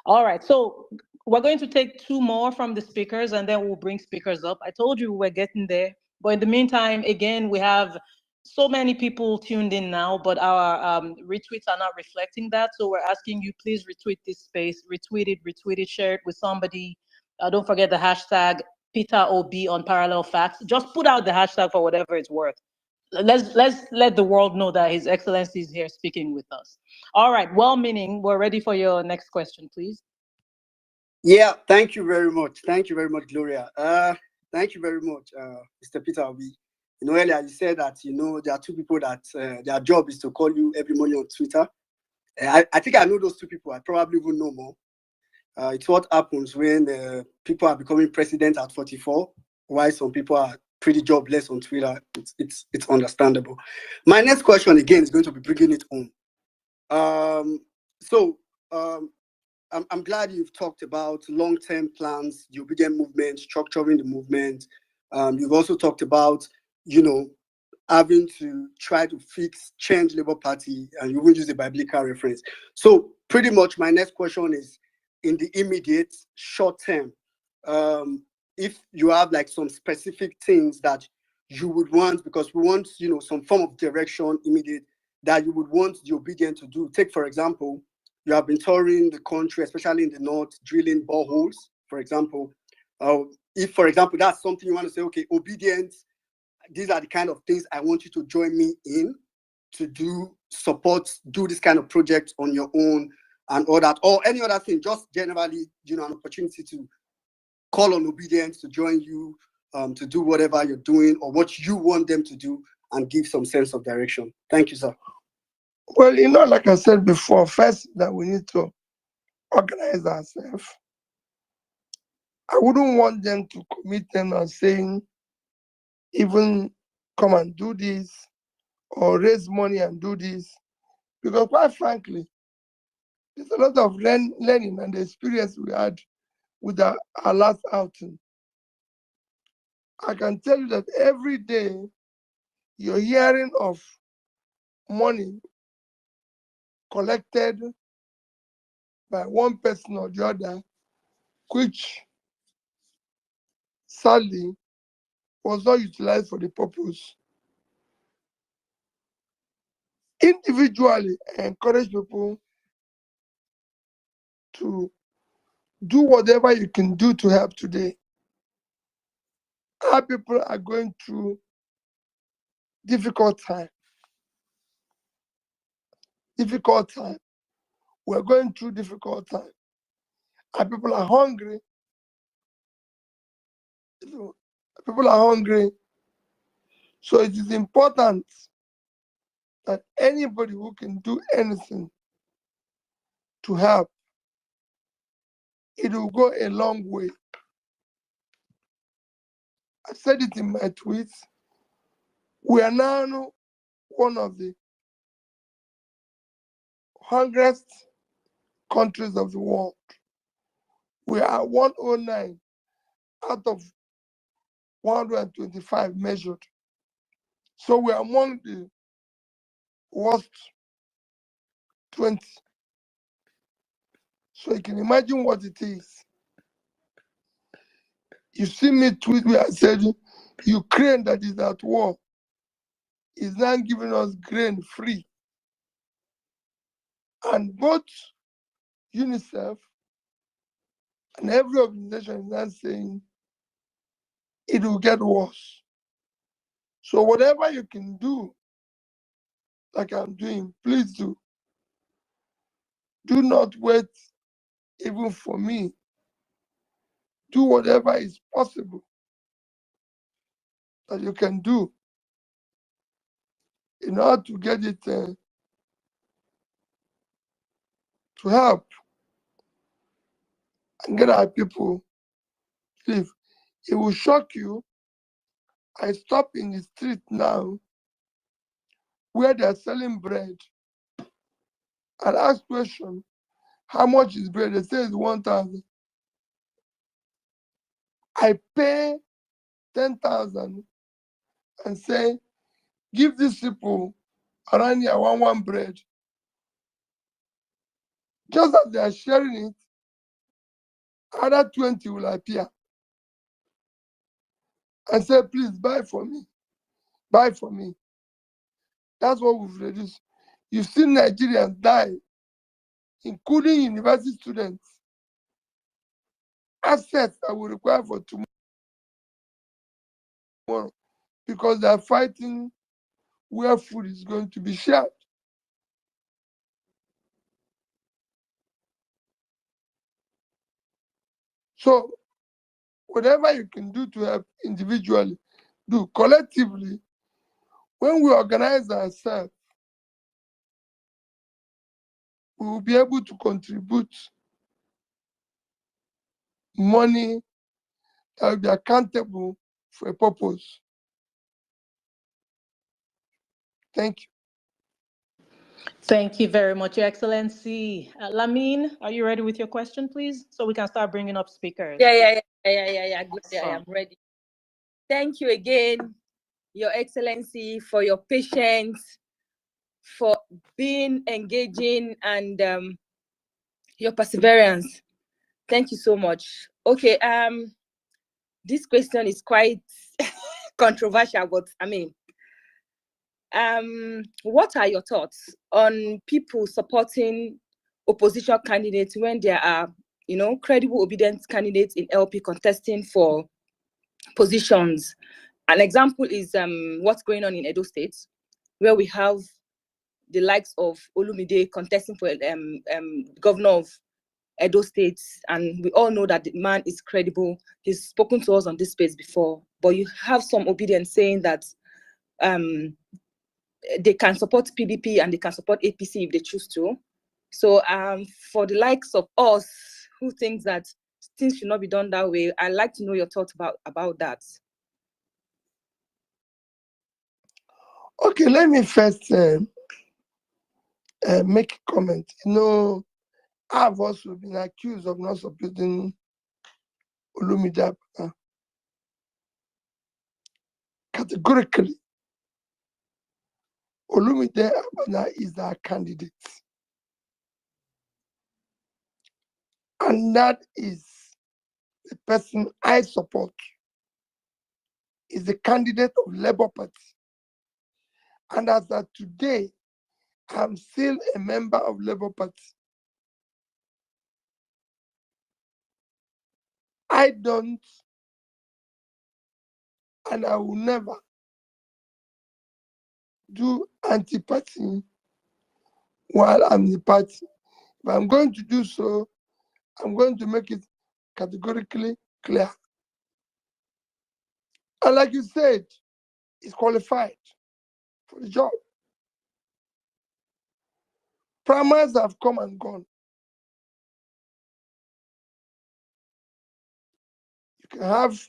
All right, so we're going to take two more from the speakers and then we'll bring speakers up. I told you we're getting there. But in the meantime, again, we have so many people tuned in now, but our retweets are not reflecting that. So we're asking you, please retweet this space, retweet it, share it with somebody. Don't forget the hashtag Peter Obi on Parallel Facts. Just put out the hashtag for whatever it's worth. Let's let the world know that His Excellency is here speaking with us. All right, well-meaning, we're ready for your next question, please. Yeah, thank you very much. Thank you very much, Gloria. Thank you very much, Mr. Peter Obi. Earlier you said that, there are two people that their job is to call you every morning on Twitter. I think I know those two people. I probably will know more. It's what happens when people are becoming president at 44, why some people are pretty jobless on Twitter. It's understandable. My next question, again, is going to be bringing it home. I'm glad you've talked about long-term plans, the obedient movement, structuring the movement. You've also talked about, having to try to change Labour Party, and you will use the biblical reference. So pretty much my next question is, in the immediate short term, if you have like some specific things that you would want, because we want, some form of direction immediate that you would want the obedient to do. Take, for example, you have been touring the country, especially in the north, drilling boreholes, for example. if, for example, that's something you want to say, okay, obedience, these are the kind of things I want you to join me in to do this kind of project on your own and all that, or any other thing, just generally, an opportunity to call on obedience to join you, to do whatever you're doing or what you want them to do and give some sense of direction. Thank you, sir. Well, like I said before, first that we need to organize ourselves. I wouldn't want them to commit them on saying, even come and do this or raise money and do this. Because quite frankly, there's a lot of learning and the experience we had with our last outing. I can tell you that every day you're hearing of money collected by one person or the other, which sadly was not utilized for the purpose. Individually, I encourage people to do whatever you can do to help today. Our people are going through difficult time. We're going through difficult time. Our people are hungry. So it is important that anybody who can do anything to help, it will go a long way. I said it in my tweets. We are now one of the hungriest countries of the world. We are 109 out of 125 measured. So we are among the worst 20. So you can imagine what it is. You see me tweet where I said, Ukraine that is at war is now giving us grain free. And both UNICEF and every organization is now saying it will get worse. So whatever you can do, like I'm doing, please do. Do not wait even for me. Do whatever is possible that you can do in order to get it to help and get our people to live. It will shock you. I stop in the street now where they're selling bread and ask question, how much is bread? They say it's 1,000. I pay 10,000 and say, give these people around here one bread. Just as they are sharing it, other 20 will appear and say, please buy for me. Buy for me. That's what we've reduced. You've seen Nigerians die, including university students. Assets that we require for tomorrow because they're fighting where food is going to be shared. So whatever you can do to help individually, do. Collectively, when we organize ourselves, we will be able to contribute money that will be accountable for a purpose. Thank you. Thank you very much, Your Excellency. Lamine, are you ready with your question, please? So we can start bringing up speakers. Yeah. Good. I Awesome. am ready. Thank you again, Your Excellency, for your patience, for being engaging, and your perseverance. Thank you so much. Okay, this question is quite controversial, but I mean, what are your thoughts on people supporting opposition candidates when there are, credible obedient candidates in LP contesting for positions. An example is what's going on in Edo State, where we have the likes of Olumide contesting for governor of Edo State, and we all know that the man is credible. He's spoken to us on this space before, but you have some obedience saying that they can support PDP and they can support APC if they choose to. So for the likes of us who think that things should not be done that way, I'd like to know your thoughts about that. Okay, let me first make a comment. You know, I've also been accused of not supporting Olumide categorically. Olumide Abana is our candidate. And that is the person I support. Is the candidate of Labour Party. And as of today, I'm still a member of Labour Party. I don't, and I will never do anti-party while I'm the party. If I'm going to do so, I'm going to make it categorically clear. And like you said, he's qualified for the job. Primaries have come and gone. You can have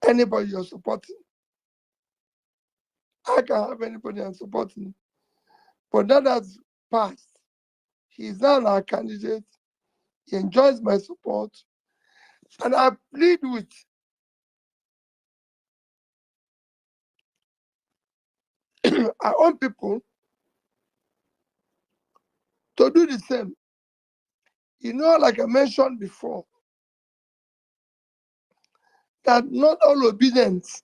anybody you're supporting. I can have anybody I'm supporting. But that has passed. He is now our candidate. He enjoys my support. And I plead with our own people to do the same. You know, like I mentioned before, that not all obedience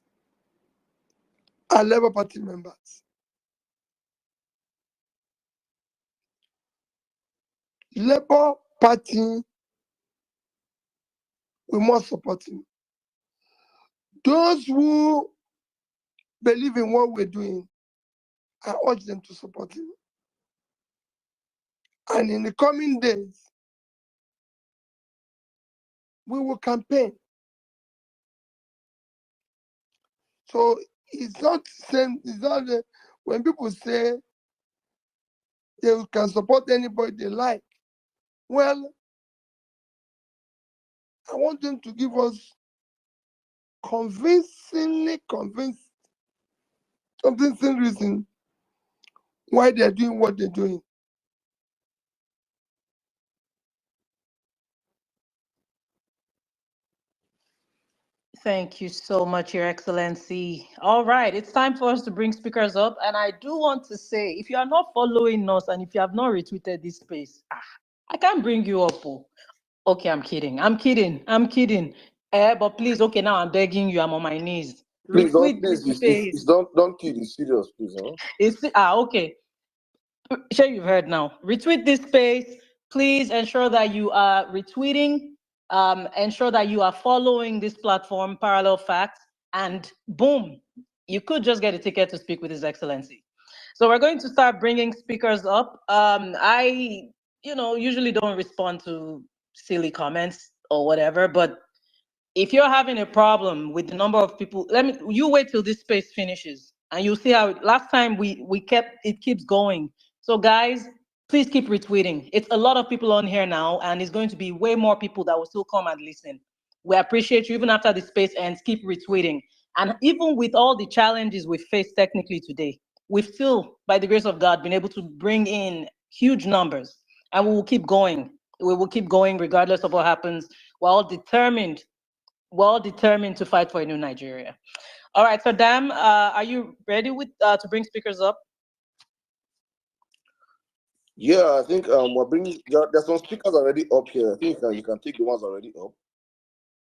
are Labour Party members. Labour Party, we must support him. Those who believe in what we're doing, I urge them to support him. And in the coming days, we will campaign. So it's not the same, it's not when people say they can support anybody they like, well, I want them to give us convincing reason why they're doing what they're doing. Thank you so much, Your Excellency. All right, it's time for us to bring speakers up. And I do want to say, if you are not following us and if you have not retweeted this space, I can't bring you up. Oh. Okay, I'm kidding. But please, okay, now I'm begging you, I'm on my knees. Please don't, Retweet please, this space. it's don't kill. It's serious, please. Huh? Okay. Sure, you've heard now. Retweet this space. Please ensure that you are retweeting. Ensure that you are following this platform, Parallel Facts, and boom, you could just get a ticket to speak with His Excellency. So we're going to start bringing speakers up. I, usually don't respond to silly comments or whatever, but if you're having a problem with the number of people, you wait till this space finishes and you'll see how last time it keeps going. So guys, please keep retweeting. It's a lot of people on here now, and it's going to be way more people that will still come and listen. We appreciate you. Even after the space ends, keep retweeting. And even with all the challenges we face technically today, we've still, by the grace of God, been able to bring in huge numbers, and we will keep going. We will keep going regardless of what happens. We're all determined to fight for a new Nigeria. All right, so Dam, are you ready to bring speakers up? Yeah, I think we're bringing. There's some speakers already up here. I think you can take the ones already up.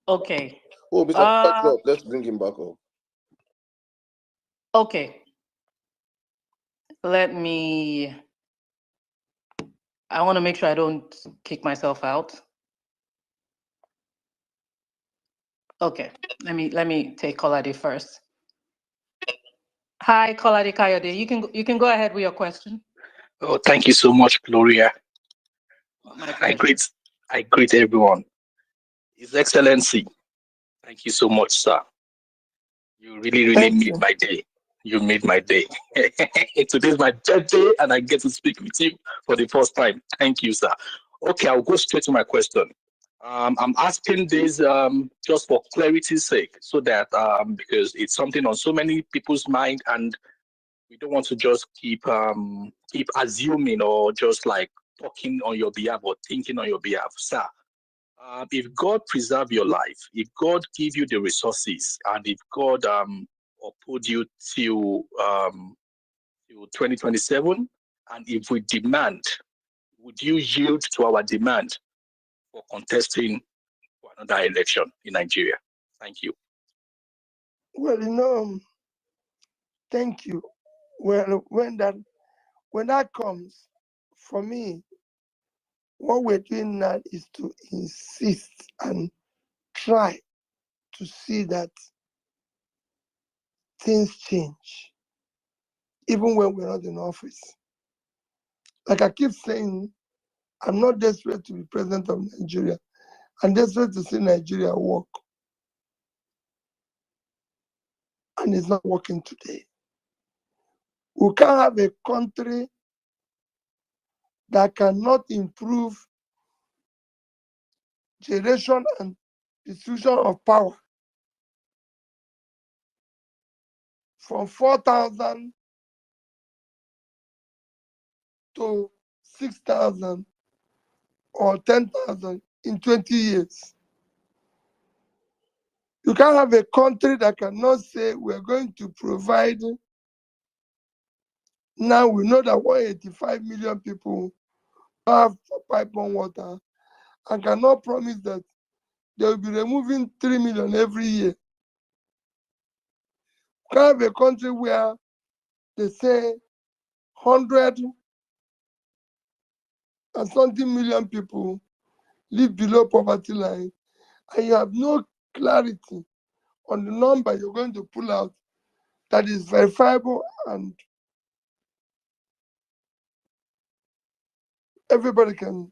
Okay. Oh, Mr. Peter, let's bring him back up. Okay. I want to make sure I don't kick myself out. Okay, let me take Kolade first. Hi, Kolade Kayode. You can go ahead with your question. Oh, thank you so much, Gloria. My I pleasure. greet everyone. His Excellency, thank you so much, sir. You really Thank made you. my day. You made my day. Today's my birthday, and I get to speak with you for the first time. Thank you, sir. Okay, I'll go straight to my question. I'm asking this just for clarity's sake, so that because it's something on so many people's mind, and we don't want to just keep assuming or just like talking on your behalf or thinking on your behalf, sir. If God preserve your life, if God give you the resources, and if God uphold you till 2027, and if we demand, would you yield to our demand for contesting for another election in Nigeria? Thank you. Well, thank you. Well, when that comes, for me, what we're doing now is to insist and try to see that things change, even when we're not in office. Like I keep saying, I'm not desperate to be president of Nigeria. I'm desperate to see Nigeria work. And it's not working today. We can't have a country that cannot improve generation and distribution of power from 4,000 to 6,000 or 10,000 in 20 years. You can't have a country that cannot say we're going to provide. Now we know that 185 million people have pipe-on water and cannot promise that they will be removing 3 million every year. You can't have a country where they say 100 and something million people live below poverty line, and you have no clarity on the number you're going to pull out that is verifiable and everybody can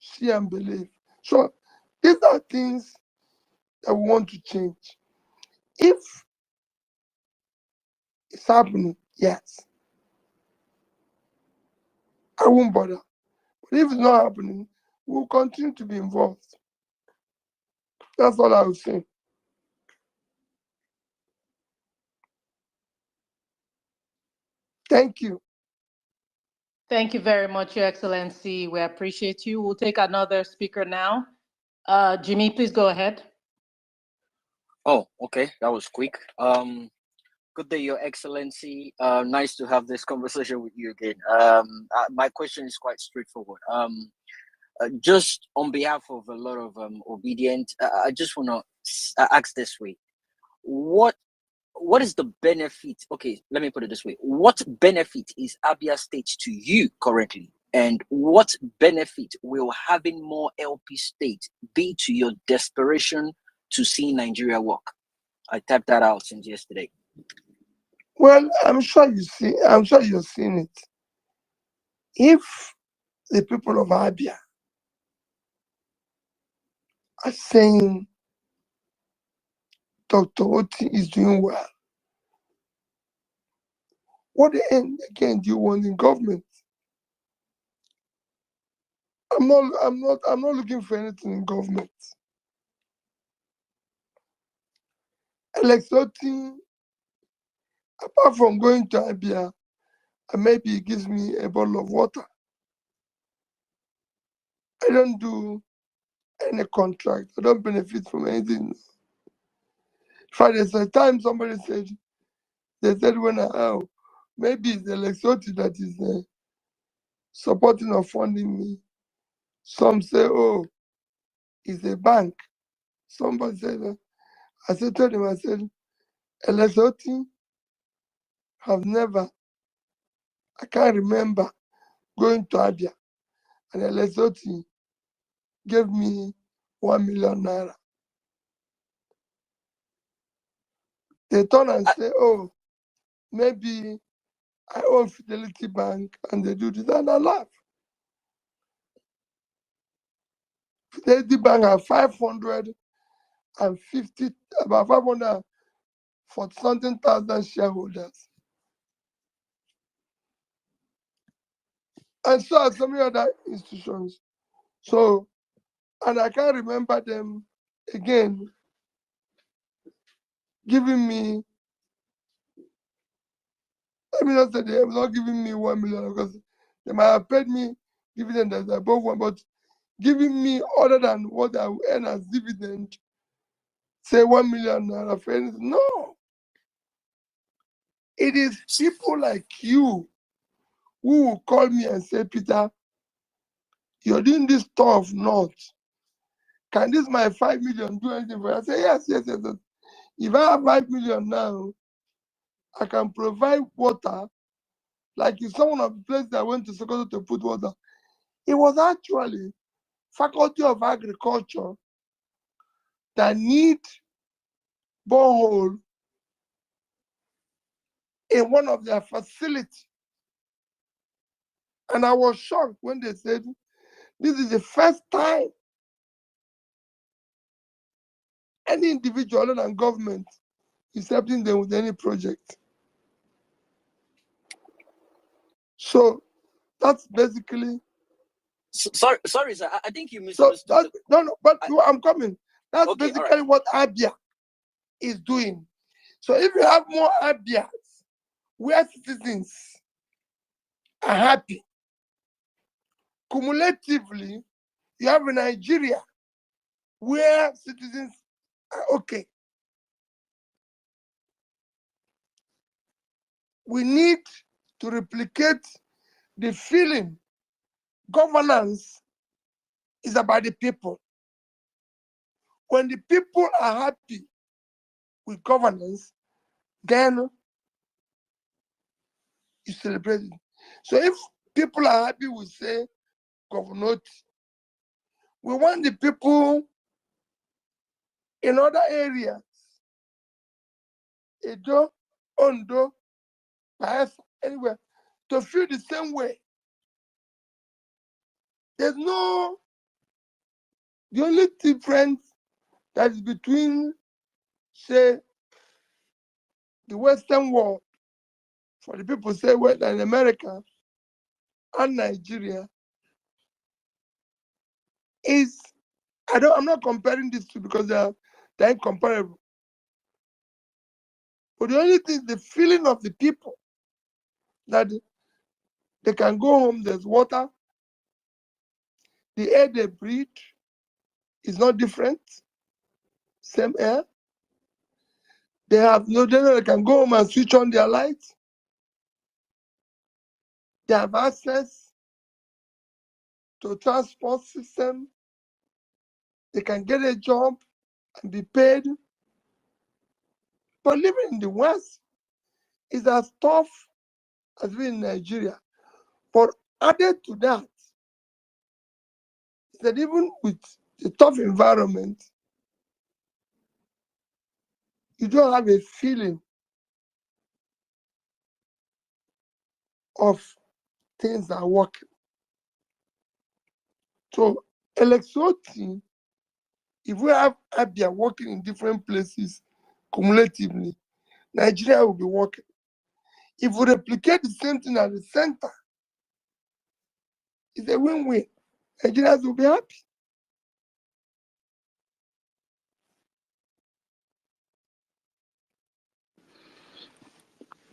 see and believe. So these are things that we want to change. If it's happening, yes, I won't bother. But if it's not happening, we'll continue to be involved. That's all I would say. Thank you. Thank you very much, Your Excellency. We appreciate you. We'll take another speaker now. Jimmy, please go ahead. Oh, okay. That was quick. Good day, Your Excellency. Nice to have this conversation with you again. My question is quite straightforward. Just on behalf of a lot of obedient, I just want to ask this way: what is the benefit? Okay, let me put it this way: what benefit is Abia State to you currently, and what benefit will having more LP states be to your desperation to see Nigeria work? I tapped that out since yesterday. Well, I'm sure you've seen it. If the people of Abia are saying Dr. Oti is doing well, what end again do you want in government? I'm not looking for anything in government. Alex Oti, apart from going to Abia, and maybe he gives me a bottle of water. I don't do any contract. I don't benefit from anything. In fact, there's a time somebody said, maybe it's Alex Oti that is supporting or funding me. Some say, oh, it's a bank. Somebody said that. I told him, I said, Alex Oti have never, I can't remember going to Abia and Alex Oti gave me 1 million naira. they turn and say, oh, maybe I own Fidelity Bank, and they do this, and I laugh. Fidelity Bank have 550, about 540 something thousand shareholders. And so are so many other institutions. So, and I can't remember them again giving me, let me not say they have not giving me 1 million, because they might have paid me dividend that's above one, but giving me other than what I will earn as dividend, say 1 million naira for anything. No. It is people like you who will call me and say, Peter, you're doing this stuff, not. Can this my 5 million do anything for you? I say, yes. If I have 5 million now, I can provide water. Like in some of the places I went to Sokoto to put water, it was actually Faculty of Agriculture that need borehole in one of their facilities. And I was shocked when they said, this is the first time any individual other than government is helping them with any project. So that's basically. Sorry, sir. I think you So misunderstood. I'm coming. That's Okay, basically what Abia is doing. So if you have more Abias where citizens are happy, cumulatively, you have a Nigeria where citizens are okay. We need to replicate the feeling governance is about the people. When the people are happy with governance, then you celebrate it. So if people are happy with, say, governor, we want the people in other areas, Edo, Ondo, Bayelsa, anywhere, to feel the same way. There's no, the only difference that is between, say, the Western world, for the people say in America and Nigeria, is, I'm not comparing these two because they're incomparable. But the only thing, the feeling of the people that they can go home, there's water, the air they breathe is not different, same air. They have no data, they can go home and switch on their lights. They have access to transport system. They can get a job and be paid. But living in the West is as tough as being in Nigeria. But added to that, is that even with the tough environment, you don't have a feeling of things are working. So, Alexoti, if we have Abia working in different places cumulatively, Nigeria will be working. If we replicate the same thing at the center, it's a win-win. Nigerians will be happy.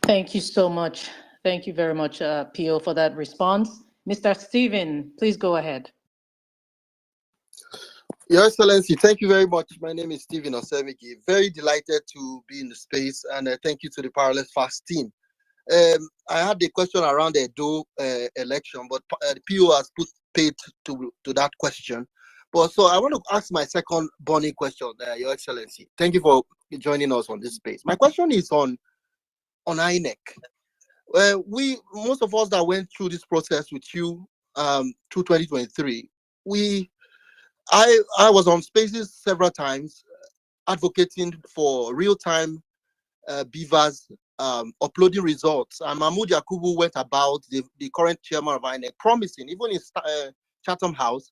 Thank you so much. Thank you very much, Pio, for that response. Mr. Stephen, please go ahead. Your Excellency, thank you very much. My name is Stephen Osemiki. Very delighted to be in the space, and thank you to the Parallel Fast team. I had a question around the Edo election, but the PO has put paid to that question. But so I want to ask my second burning question, Your Excellency. Thank you for joining us on this space. My question is on INEC. Most of us that went through this process with you through 2023, I was on spaces several times advocating for real-time beavers uploading results. And Mahmoud Yakubu went about, the current chairman of INEC, promising, even in Chatham House,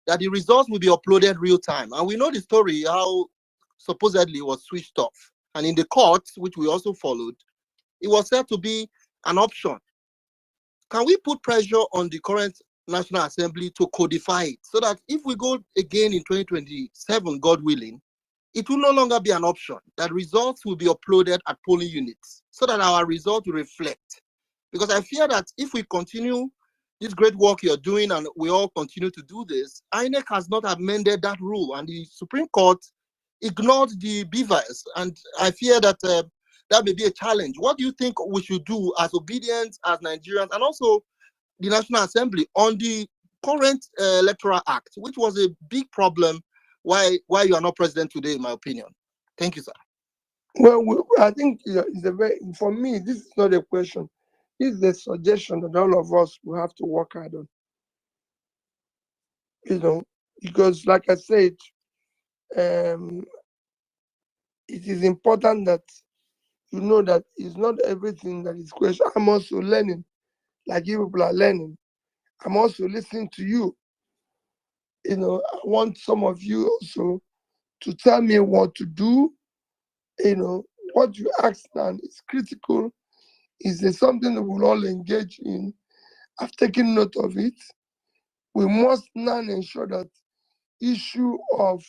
that the results will be uploaded real time. And we know the story, how supposedly it was switched off. And in the courts, which we also followed, it was said to be an option. Can we put pressure on the current National Assembly to codify it so that if we go again in 2027, God willing, it will no longer be an option, that results will be uploaded at polling units so that our results will reflect? Because I fear that if we continue this great work you're doing and we all continue to do this, INEC has not amended that rule, and the Supreme Court ignored the beavers. And I fear that that may be a challenge. What do you think we should do as obedience, as Nigerians, and also the National Assembly on the current Electoral Act, which was a big problem why you are not president today, in my opinion? Thank you, sir. Well, I think it's a very, for me, this is not a question. This is a suggestion that all of us will have to work hard on. Because like I said, it is important that you know that it's not everything that is question. I'm also learning, like you people are learning. I'm also listening to you. I want some of you also to tell me what to do. What you ask now is critical. Is there something that we'll all engage in? I've taken note of it. We must now ensure that issue of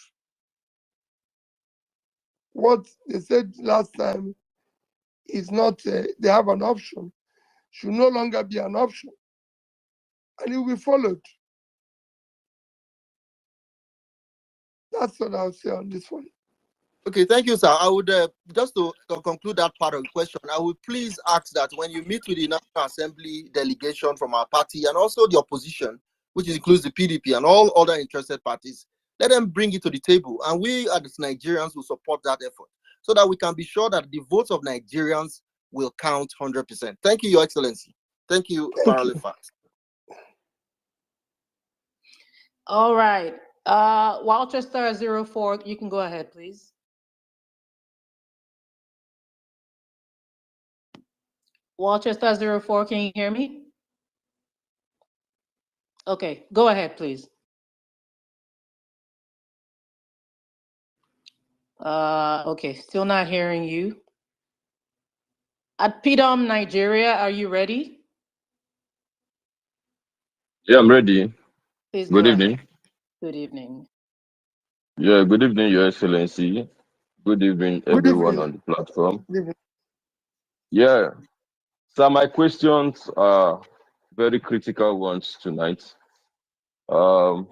what they said last time is not, they have an option, should no longer be an option. And it will be followed. That's what I'll say on this one. Okay, thank you, sir. I would just to conclude that part of the question, I would please ask that when you meet with the National Assembly delegation from our party and also the opposition, which includes the PDP and all other interested parties, let them bring it to the table, and we as Nigerians will support that effort so that we can be sure that the votes of Nigerians will count 100%. Thank you, Your Excellency. Thank you, Parallel Facts. All right. Walchester 04, you can go ahead, please. Walchester 04, can you hear me? Okay, go ahead, please. Okay, still not hearing you. At PDOM, Nigeria, are you ready? Yeah, I'm ready. Please Good go evening. ahead. Good evening. Yeah, good evening, Your Excellency. Good evening, everyone on the platform. Yeah, so my questions are very critical ones tonight. It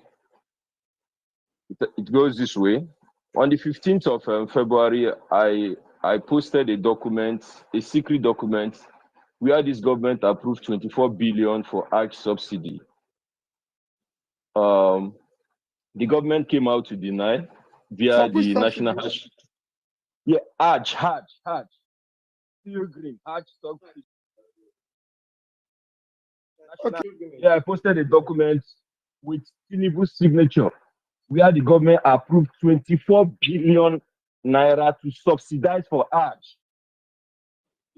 goes this way. On the 15th of February, I posted a document, a secret document, where this government approved 24 billion for Hajj subsidy. The government came out to deny via the National Hajj. Yeah, Hajj. Pilgrim, Hajj subsidy. Yeah, I posted a document with Tinubu's signature where the government approved 24 billion naira to subsidize for Hajj.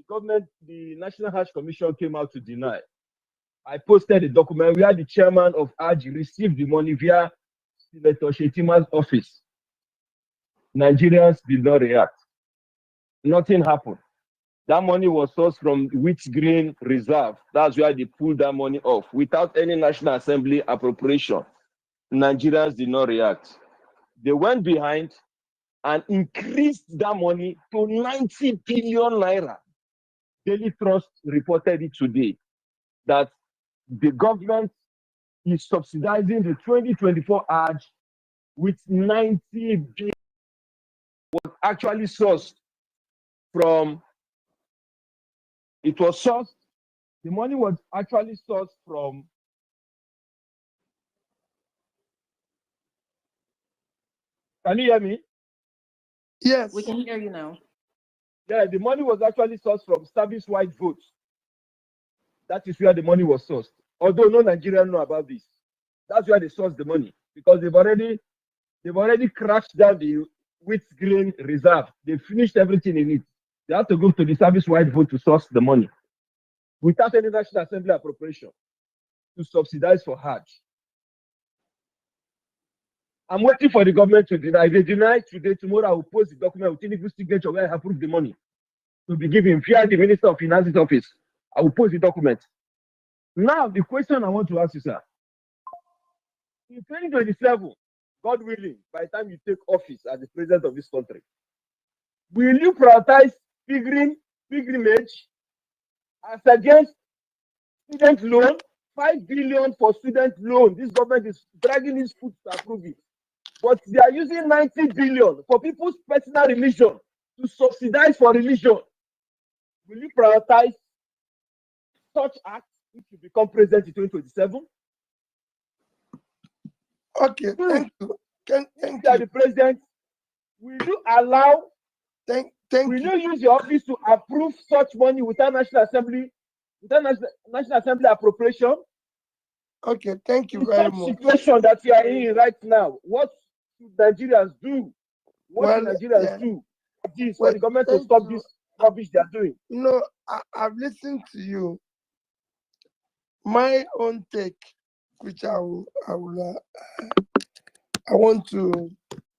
The National Hajj Commission came out to deny. I posted a document where the chairman of Hajj received the money via Senator Shetima's office. Nigerians did not react. Nothing happened. That money was sourced from Wheat Green Reserve. That's where they pulled that money off without any National Assembly appropriation. Nigerians did not react. They went behind and increased that money to 90 billion naira. Daily Trust reported it today that the government is subsidizing the 2024 Hajj with 90 billion. Was actually sourced from, the money was actually sourced from, can you hear me? Yes. We can hear you now. Yeah, the money was actually sourced from service-wide votes. That is where the money was sourced. Although no Nigerians know about this. That's where they sourced the money, because they've already crashed down the Wheat Green Reserve. They finished everything in it. They have to go to the service-wide vote to source the money without any National Assembly appropriation to subsidize for Hajj. I'm waiting for the government to deny. If they deny today, tomorrow I will post the document with Tinubu's signature where I approve the money to be given via the Minister of Finance's office. I will post the document. Now, the question I want to ask you, sir. In 2027, God willing, by the time you take office as the president of this country, will you prioritize pilgrimage as against student loan? 5 billion for student loan. This government is dragging his foot to approve it. But they are using 90 billion for people's personal religion to subsidize for religion. Will you prioritize such acts if you become president in 2027? Okay, thank you. Thank you. The president, will you allow? Will you use your office to approve such money without National Assembly, without National Assembly appropriation? Okay, thank you very much. Situation that we are in right now, what should Nigerians do? What should Nigerians do? This for the government to stop this rubbish they are doing. No, I've listened to you. My own take, which I want to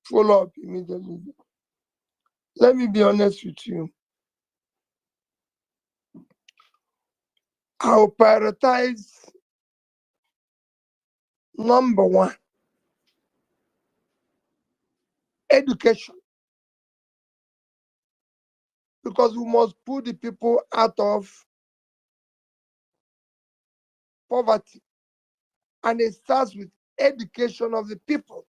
follow up immediately. Let me be honest with you. I'll prioritize number one, education. Because we must put the people out of poverty. And it starts with education of the people.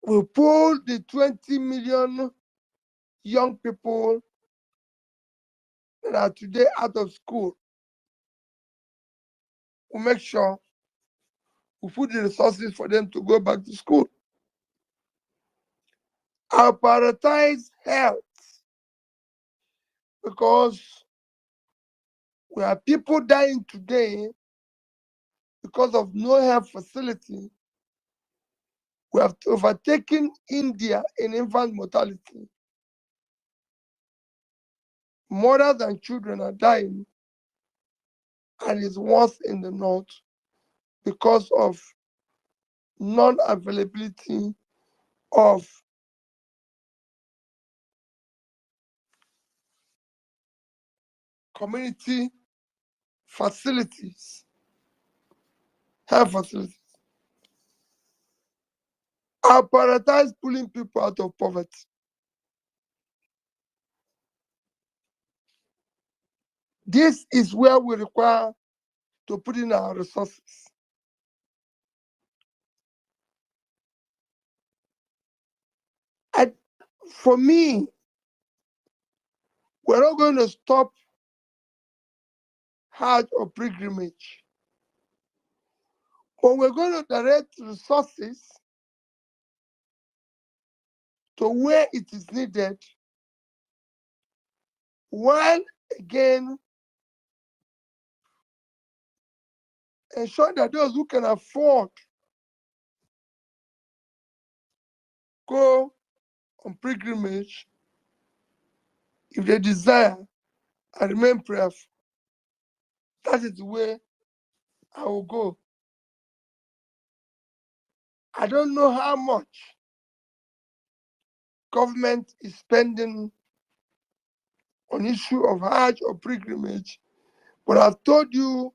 We pull the 20 million young people that are today out of school. We make sure we put the resources for them to go back to school. I'll prioritize health because we have people dying today because of no health facility. We have overtaken India in infant mortality. Mothers and children are dying, and it's worse in the north because of non-availability of community facilities, health facilities. I prioritize pulling people out of poverty. This is where we require to put in our resources. And for me, we're not going to stop Hajj or pilgrimage, but we're going to direct resources to where it is needed, while again ensure that those who can afford go on pilgrimage, if they desire, and remain prayerful. That is the way I will go. I don't know how much government is spending on issue of Hajj or pilgrimage, but I've told you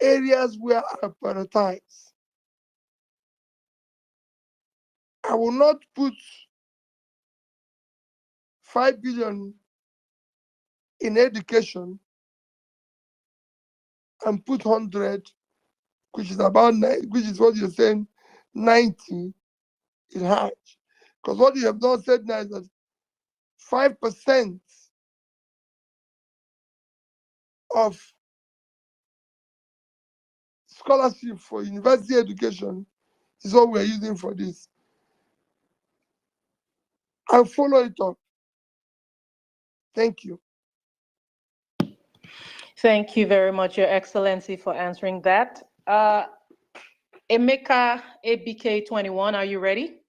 areas where I prioritize. I will not put 5 billion in education and put 100, which is about 9, which is what you're saying, 90 in Hajj. Because what you have not said now is that 5% of scholarship for university education is what we're using for this. I'll follow it up. Thank you. Thank you very much, Your Excellency, for answering that. Emeka ABK21, are you ready?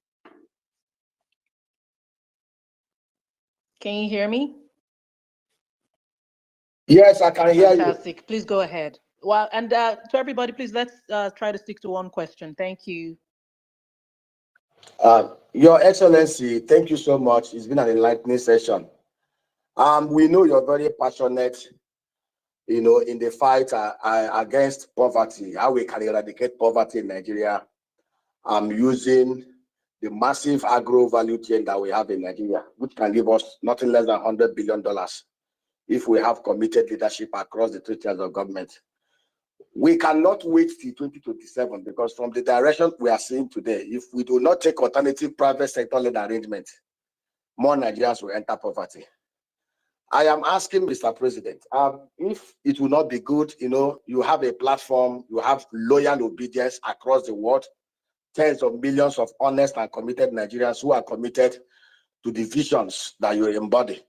Can you hear me? Yes, I can hear you. Fantastic. Please go ahead. Well, and to everybody, please let's try to stick to one question. Thank you. Your Excellency, thank you so much. It's been an enlightening session. We know you're very passionate, in the fight against poverty, how we can eradicate poverty in Nigeria. Using the massive agro value chain that we have in Nigeria, which can give us nothing less than $100 billion if we have committed leadership across the 3 tiers of government. We cannot wait till 2027 because from the direction we are seeing today, if we do not take alternative private sector-led arrangement, more Nigerians will enter poverty. I am asking Mr. President, if it will not be good, you have a platform, you have loyal obedience across the world, tens of millions of honest and committed Nigerians who are committed to the visions that you embody.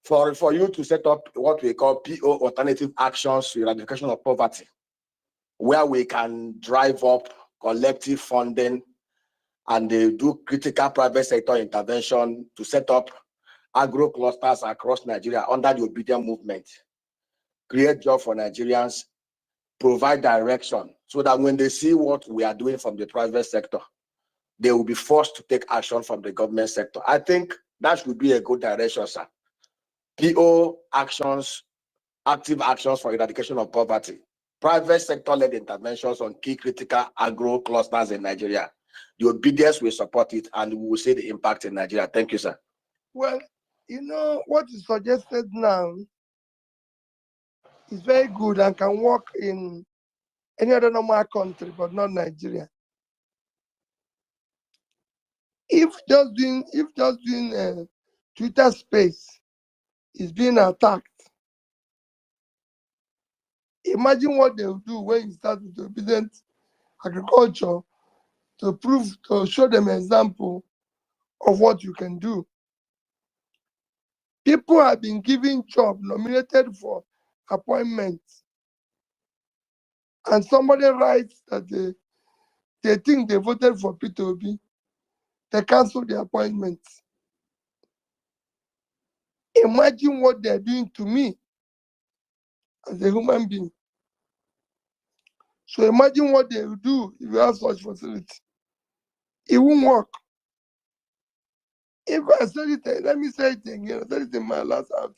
For you to set up what we call PO alternative actions to eradication of poverty, where we can drive up collective funding and do critical private sector intervention to set up agro clusters across Nigeria under the obedient movement, create jobs for Nigerians, provide direction so that when they see what we are doing from the private sector, they will be forced to take action from the government sector. I think that should be a good direction, sir. PO actions, active actions for eradication of poverty, private sector-led interventions on key critical agro clusters in Nigeria. The obedience will support it and we will see the impact in Nigeria. Thank you, sir. Well, what is suggested now is very good and can work in any other normal country, but not Nigeria. If just doing Twitter space is being attacked, imagine what they will do when you start with obedient agriculture to show them an example of what you can do. People have been given jobs, nominated for appointments, and somebody writes that they think they voted for Peter Obi. They cancel the appointments. Imagine what they're doing to me as a human being. So imagine what they will do if you have such facility. It won't work. If I said it, let me say it again. I said it in my last house.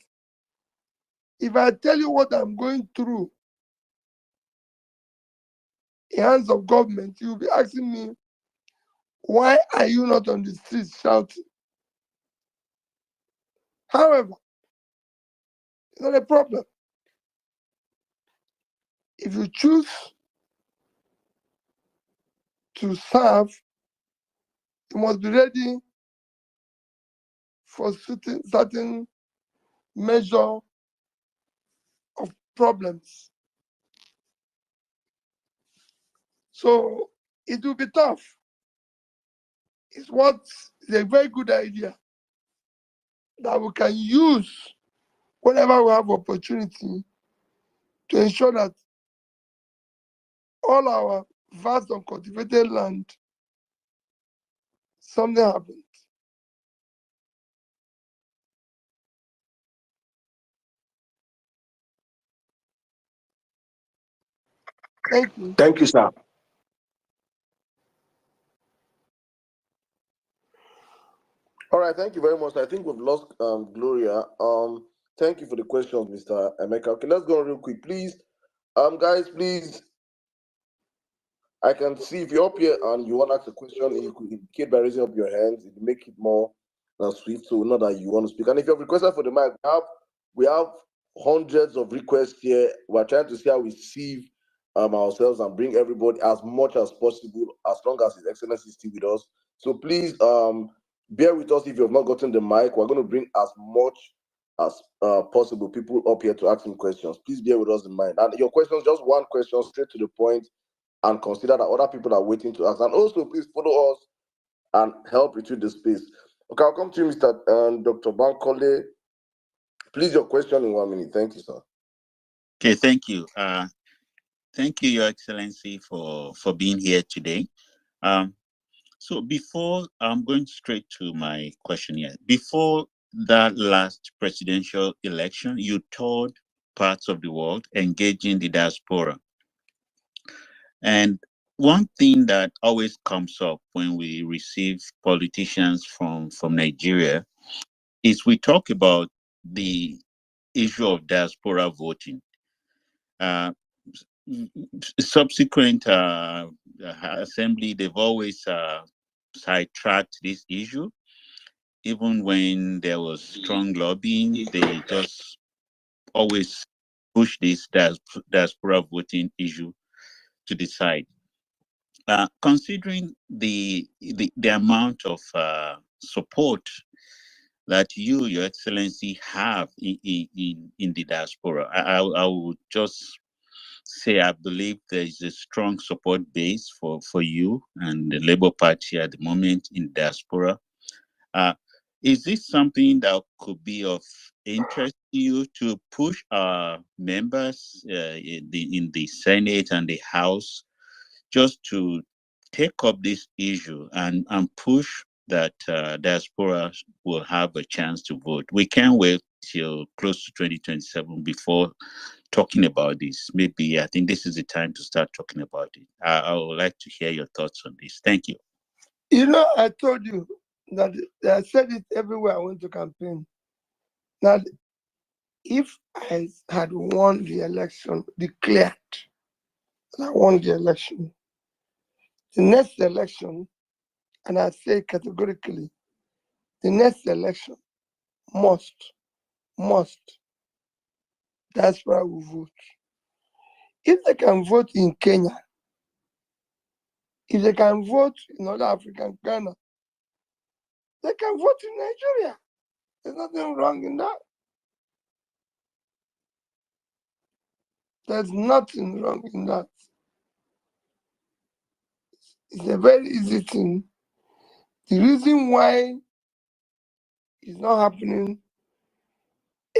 If I tell you what I'm going through in hands of government, you'll be asking me, why are you not on the streets shouting? However, it's not a problem. If you choose to serve, you must be ready for certain measure of problems. So it will be tough. It's a very good idea that we can use whenever we have opportunity to ensure that all our vast uncultivated land, something happens. Thank you. Thank you, sir. All right, thank you very much. I think we've lost Gloria. Thank you for the questions, Mr. Emeka. Okay, let's go real quick, please. Guys, please. I can see if you're up here and you want to ask a question, you could indicate by raising up your hands. It will make it more swift, so we know that you want to speak. And if you have requested for the mic, we have hundreds of requests here. We're trying to see how we sieve ourselves and bring everybody as much as possible, as long as His Excellency is still with us. So please bear with us if you have not gotten the mic. We're going to bring as much as possible people up here to ask him questions. Please bear with us in mind. And your questions, just one question, straight to the point, and consider that other people are waiting to ask. And also, please follow us and help retweet the space. Okay, I'll come to you, Mr. Dr. Bankole. Please, your question in 1 minute. Thank you, sir. Okay, thank you. Thank you, Your Excellency, for being here today. So before I'm going straight to my question here, before that last presidential election, you toured parts of the world engaging the diaspora. And one thing that always comes up when we receive politicians from Nigeria is we talk about the issue of diaspora voting. Subsequent assembly, they've always sidetracked this issue. Even when there was strong lobbying, they just always push this diaspora voting issue to the side. Considering the amount of support that you, Your Excellency, have in the diaspora, I would just say I believe there is a strong support base for you and the Labour Party at the moment in diaspora. Is this something that could be of interest to you to push our members in the Senate and the House just to take up this issue and push that diaspora will have a chance to vote? We can't wait till close to 2027 before talking about this. Maybe I think this is the time to start talking about it. I would like to hear your thoughts on this. Thank you. You know, I told you that I said it everywhere I went to campaign, that if I had won the election, declared that I won the election, the next election, and I say categorically, the next election must, diaspora will vote. If they can vote in Kenya, if they can vote in other African Ghana, they can vote in Nigeria. There's nothing wrong in that. There's nothing wrong in that. It's a very easy thing. The reason why it's not happening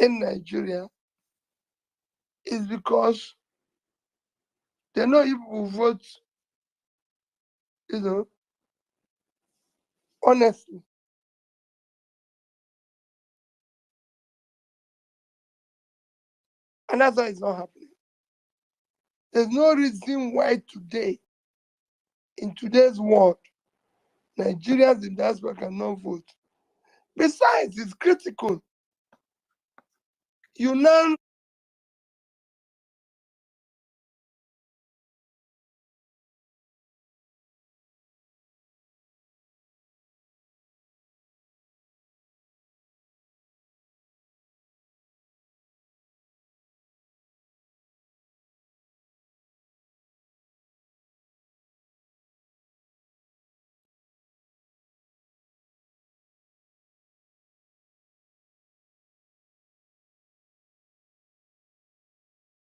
in Nigeria is because they know if we vote, honestly. And that's why it's not happening. There's no reason why today, in today's world, Nigerians in diaspora cannot vote. Besides, it's critical. You now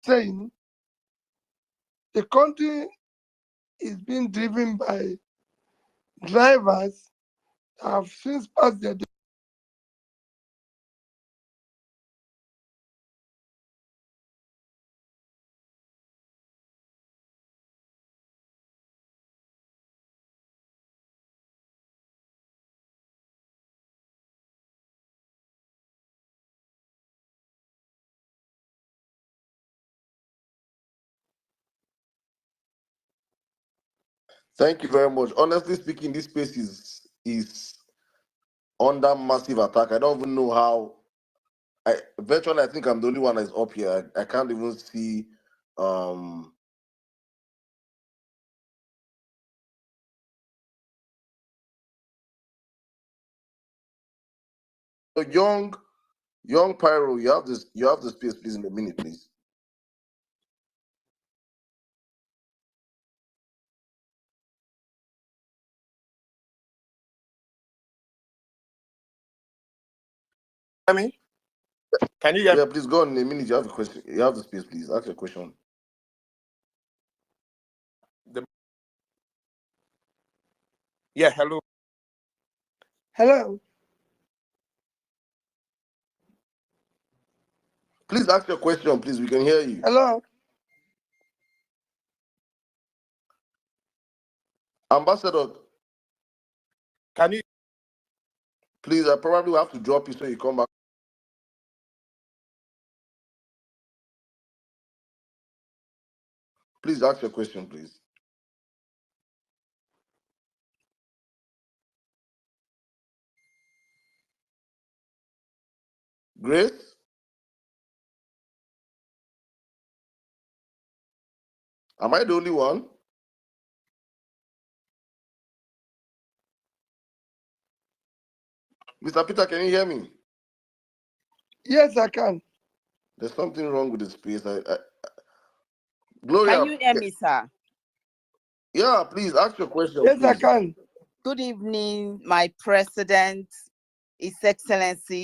saying the country is being driven by drivers that have since passed their Thank you very much. Honestly speaking, this space is under massive attack. I don't even know how. Virtually, I think I'm the only one that's up here. I can't even see. So young Pyro, you have this. You have the space, please, in a minute, please. Hear me? Can you hear me? Yeah, please go on in a minute. You have a question. You have the space, please. Ask your question. Yeah, hello. Hello. Please ask your question, please. We can hear you. Hello. Ambassador. Can you? Please, I probably will have to drop you so you come back. Please ask your question, please. Grace? Am I the only one? Mr. Peter, can you hear me? Yes, I can. There's something wrong with the space. Gloria. Can you hear me, sir? Yeah, please ask your question. Yes, please. I can. Good evening, my president, His Excellency.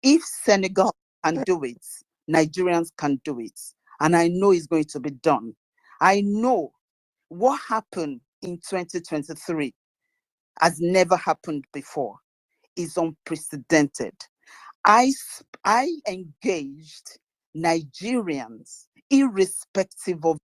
If Senegal can do it, Nigerians can do it. And I know it's going to be done. I know what happened in 2023 has never happened before. It's unprecedented. I engaged Nigerians, irrespective of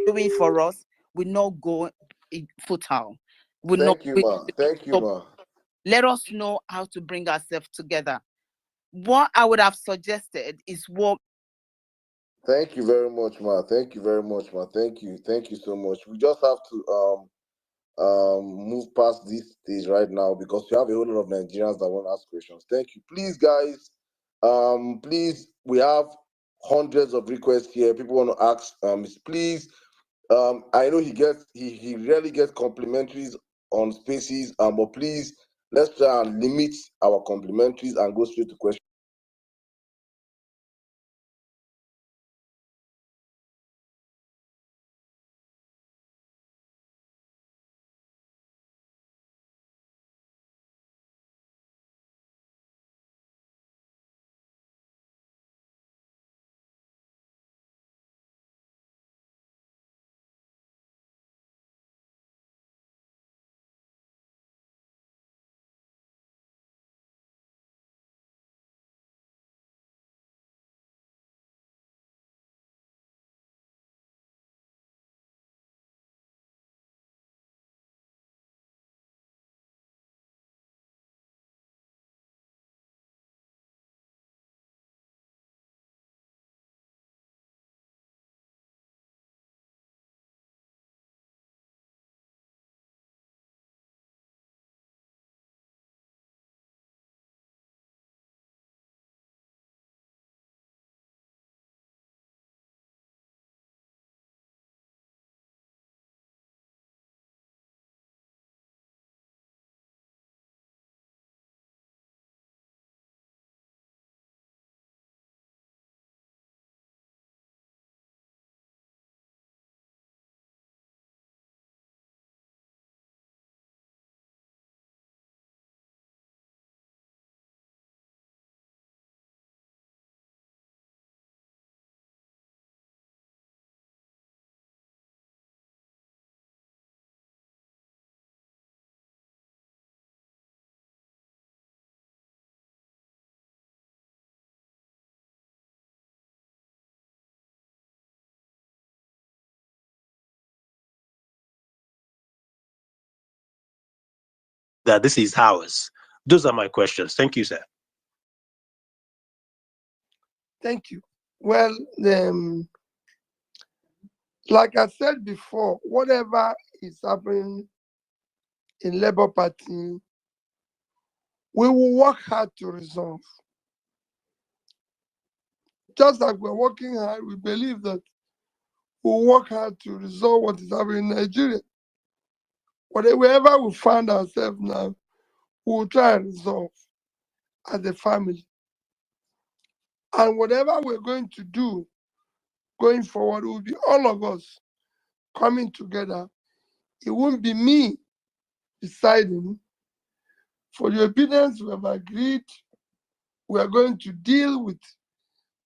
doing for us, we not go futile. We not. Thank you, ma. Thank you, ma. Let us know how to bring ourselves together. What I would have suggested is what. Thank you very much, ma. Thank you very much, ma. Thank you. Thank you so much. We just have to move past this stage right now because we have a whole lot of Nigerians that want to ask questions. Thank you. Please, guys, please, we have hundreds of requests here. People want to ask, please. I know he rarely gets complimentaries on spaces, but please let's try and limit our complimentaries and go straight to questions. That this is ours? Those are my questions. Thank you, sir. Thank you. Well, like I said before, whatever is happening in Labour Party, we will work hard to resolve. Just like we're working hard, we believe that we'll work hard to resolve what is happening in Nigeria. Wherever we find ourselves now, we'll try and resolve as a family. And whatever we're going to do going forward, it will be all of us coming together. It won't be me deciding. For the obedience, we have agreed we are going to deal with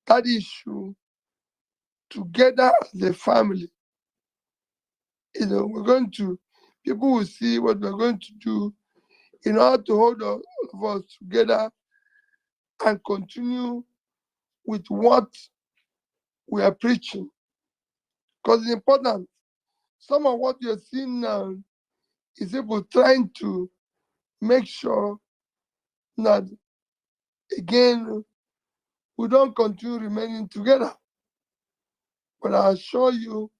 that issue together as a family. We're going to, people will see what we're going to do in order to hold all of us together and continue with what we are preaching. Because it's important. Some of what you're seeing now is people trying to make sure that, again, we don't continue remaining together. But I assure you,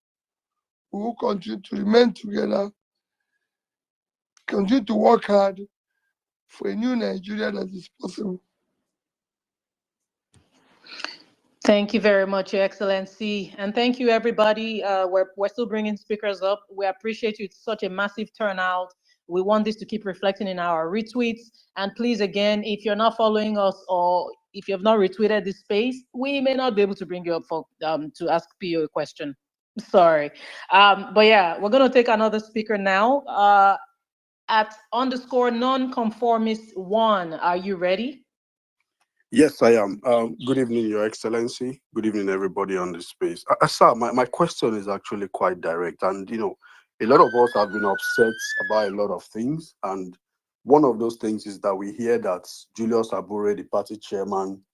we will continue to remain together, continue to work hard for a new Nigeria that is possible. Thank you very much, Your Excellency. And thank you, everybody. We're still bringing speakers up. We appreciate you. It's such a massive turnout. We want this to keep reflecting in our retweets. And please, again, if you're not following us or if you have not retweeted this space, we may not be able to bring you up for to ask PO a question. Sorry. But yeah, we're going to take another speaker now. At _nonconformist1, are you ready? Yes, I am. Good evening, Your Excellency. Good evening, everybody on this space. Sir, my question is actually quite direct. And, a lot of us have been upset about a lot of things. And one of those things is that we hear that Julius Abure, the party chairman,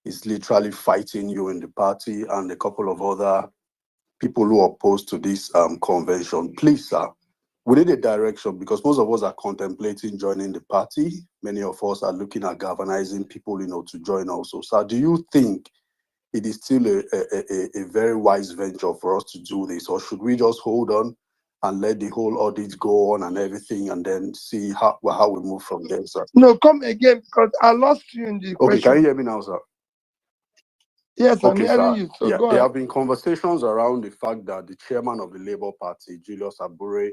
is literally fighting you in the party and a couple of other people who are opposed to this convention. Please, sir, we need a direction because most of us are contemplating joining the party. Many of us are looking at galvanizing people, to join also. So do you think it is still a very wise venture for us to do this, or should we just hold on and let the whole audit go on and everything and then see how we move from there, sir? No, come again because I lost you in the question. Okay, can you hear me now, sir? Yes, I'm Okay, hearing sir. you. So Yeah, go there ahead. have been conversations around the fact that the chairman of the Labour Party, Julius Abure,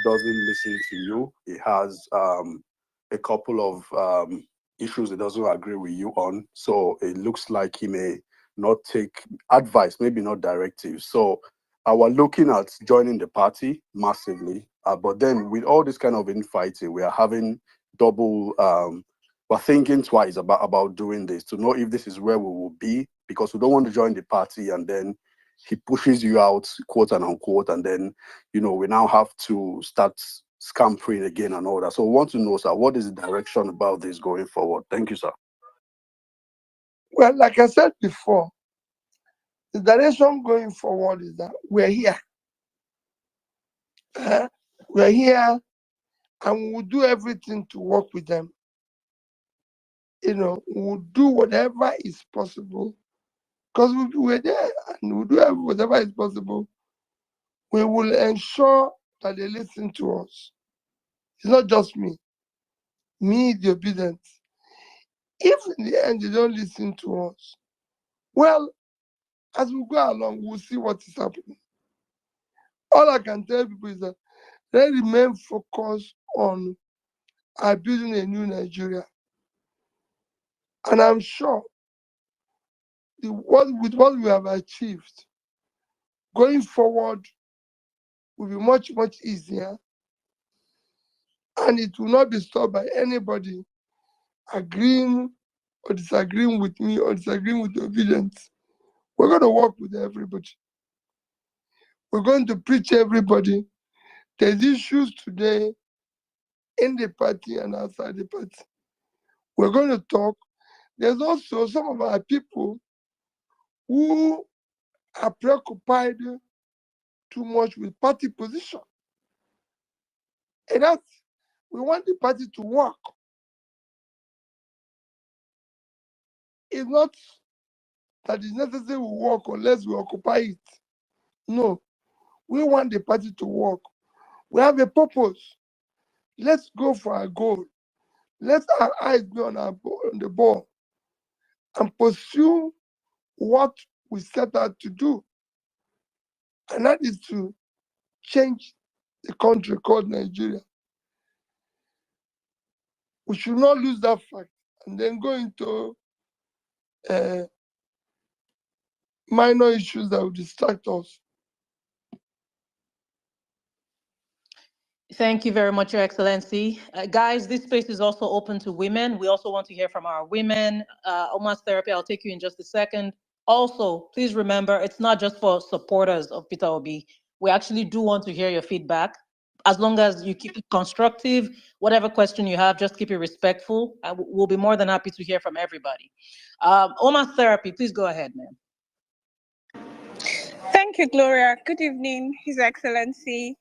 doesn't listen to you. He has a couple of issues he doesn't agree with you on. So it looks like he may not take advice, maybe not directives. So I was looking at joining the party massively. But then with all this kind of infighting, we are having double, we're thinking twice about doing this to know if this is where we will be, because we don't want to join the party and then he pushes you out, quote and unquote, and then, you know, we now have to start scampering again and all that. So I want to know, sir, what is the direction about this going forward? Thank you, sir. Well, like I said before, the direction going forward is that we're here. We're here and we'll do everything to work with them. You know, we'll do whatever is possible because we're there and we'll do whatever is possible. We will ensure that they listen to us. It's not just me, the obedient. If in the end they don't listen to us, well, as we go along, we'll see what is happening. All I can tell people is that they remain focused on building a new Nigeria. And I'm sure with what we have achieved, going forward will be much, much easier. And it will not be stopped by anybody agreeing or disagreeing with me or disagreeing with the obedience. We're going to work with everybody. We're going to preach everybody. There's issues today in the party and outside the party. We're going to talk. There's also some of our people who are preoccupied too much with party position. And that's, we want the party to work. It's not that it's necessary we work unless we occupy it. No, we want the party to work. We have a purpose. Let's go for our goal. Let our eyes be on the ball and pursue what we set out to do. And that is to change the country called Nigeria. We should not lose that fact and then go into minor issues that will distract us. Thank you very much, Your Excellency. Guys, this space is also open to women. We also want to hear from our women. Oma's Therapy, I'll take you in just a second. Also, please remember, it's not just for supporters of Peter Obi. We actually do want to hear your feedback. As long as you keep it constructive, whatever question you have, just keep it respectful. We'll be more than happy to hear from everybody. Oma's Therapy, please go ahead, ma'am. Thank you, Gloria. Good evening, His Excellency,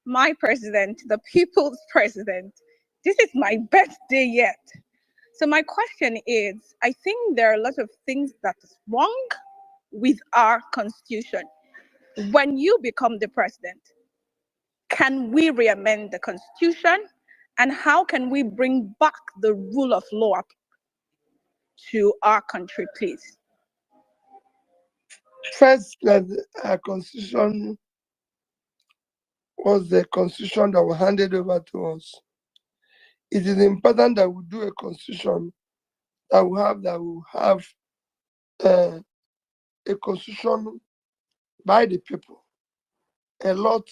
my president, the people's president. This is my birthday yet. So my question is, I think there are a lot of things that is wrong with our constitution. When you become the president, can we re-amend the constitution? And how can we bring back the rule of law to our country, please? First, that our constitution was the constitution that was handed over to us. It is important that we do a constitution that will have a constitution by the people. A lot,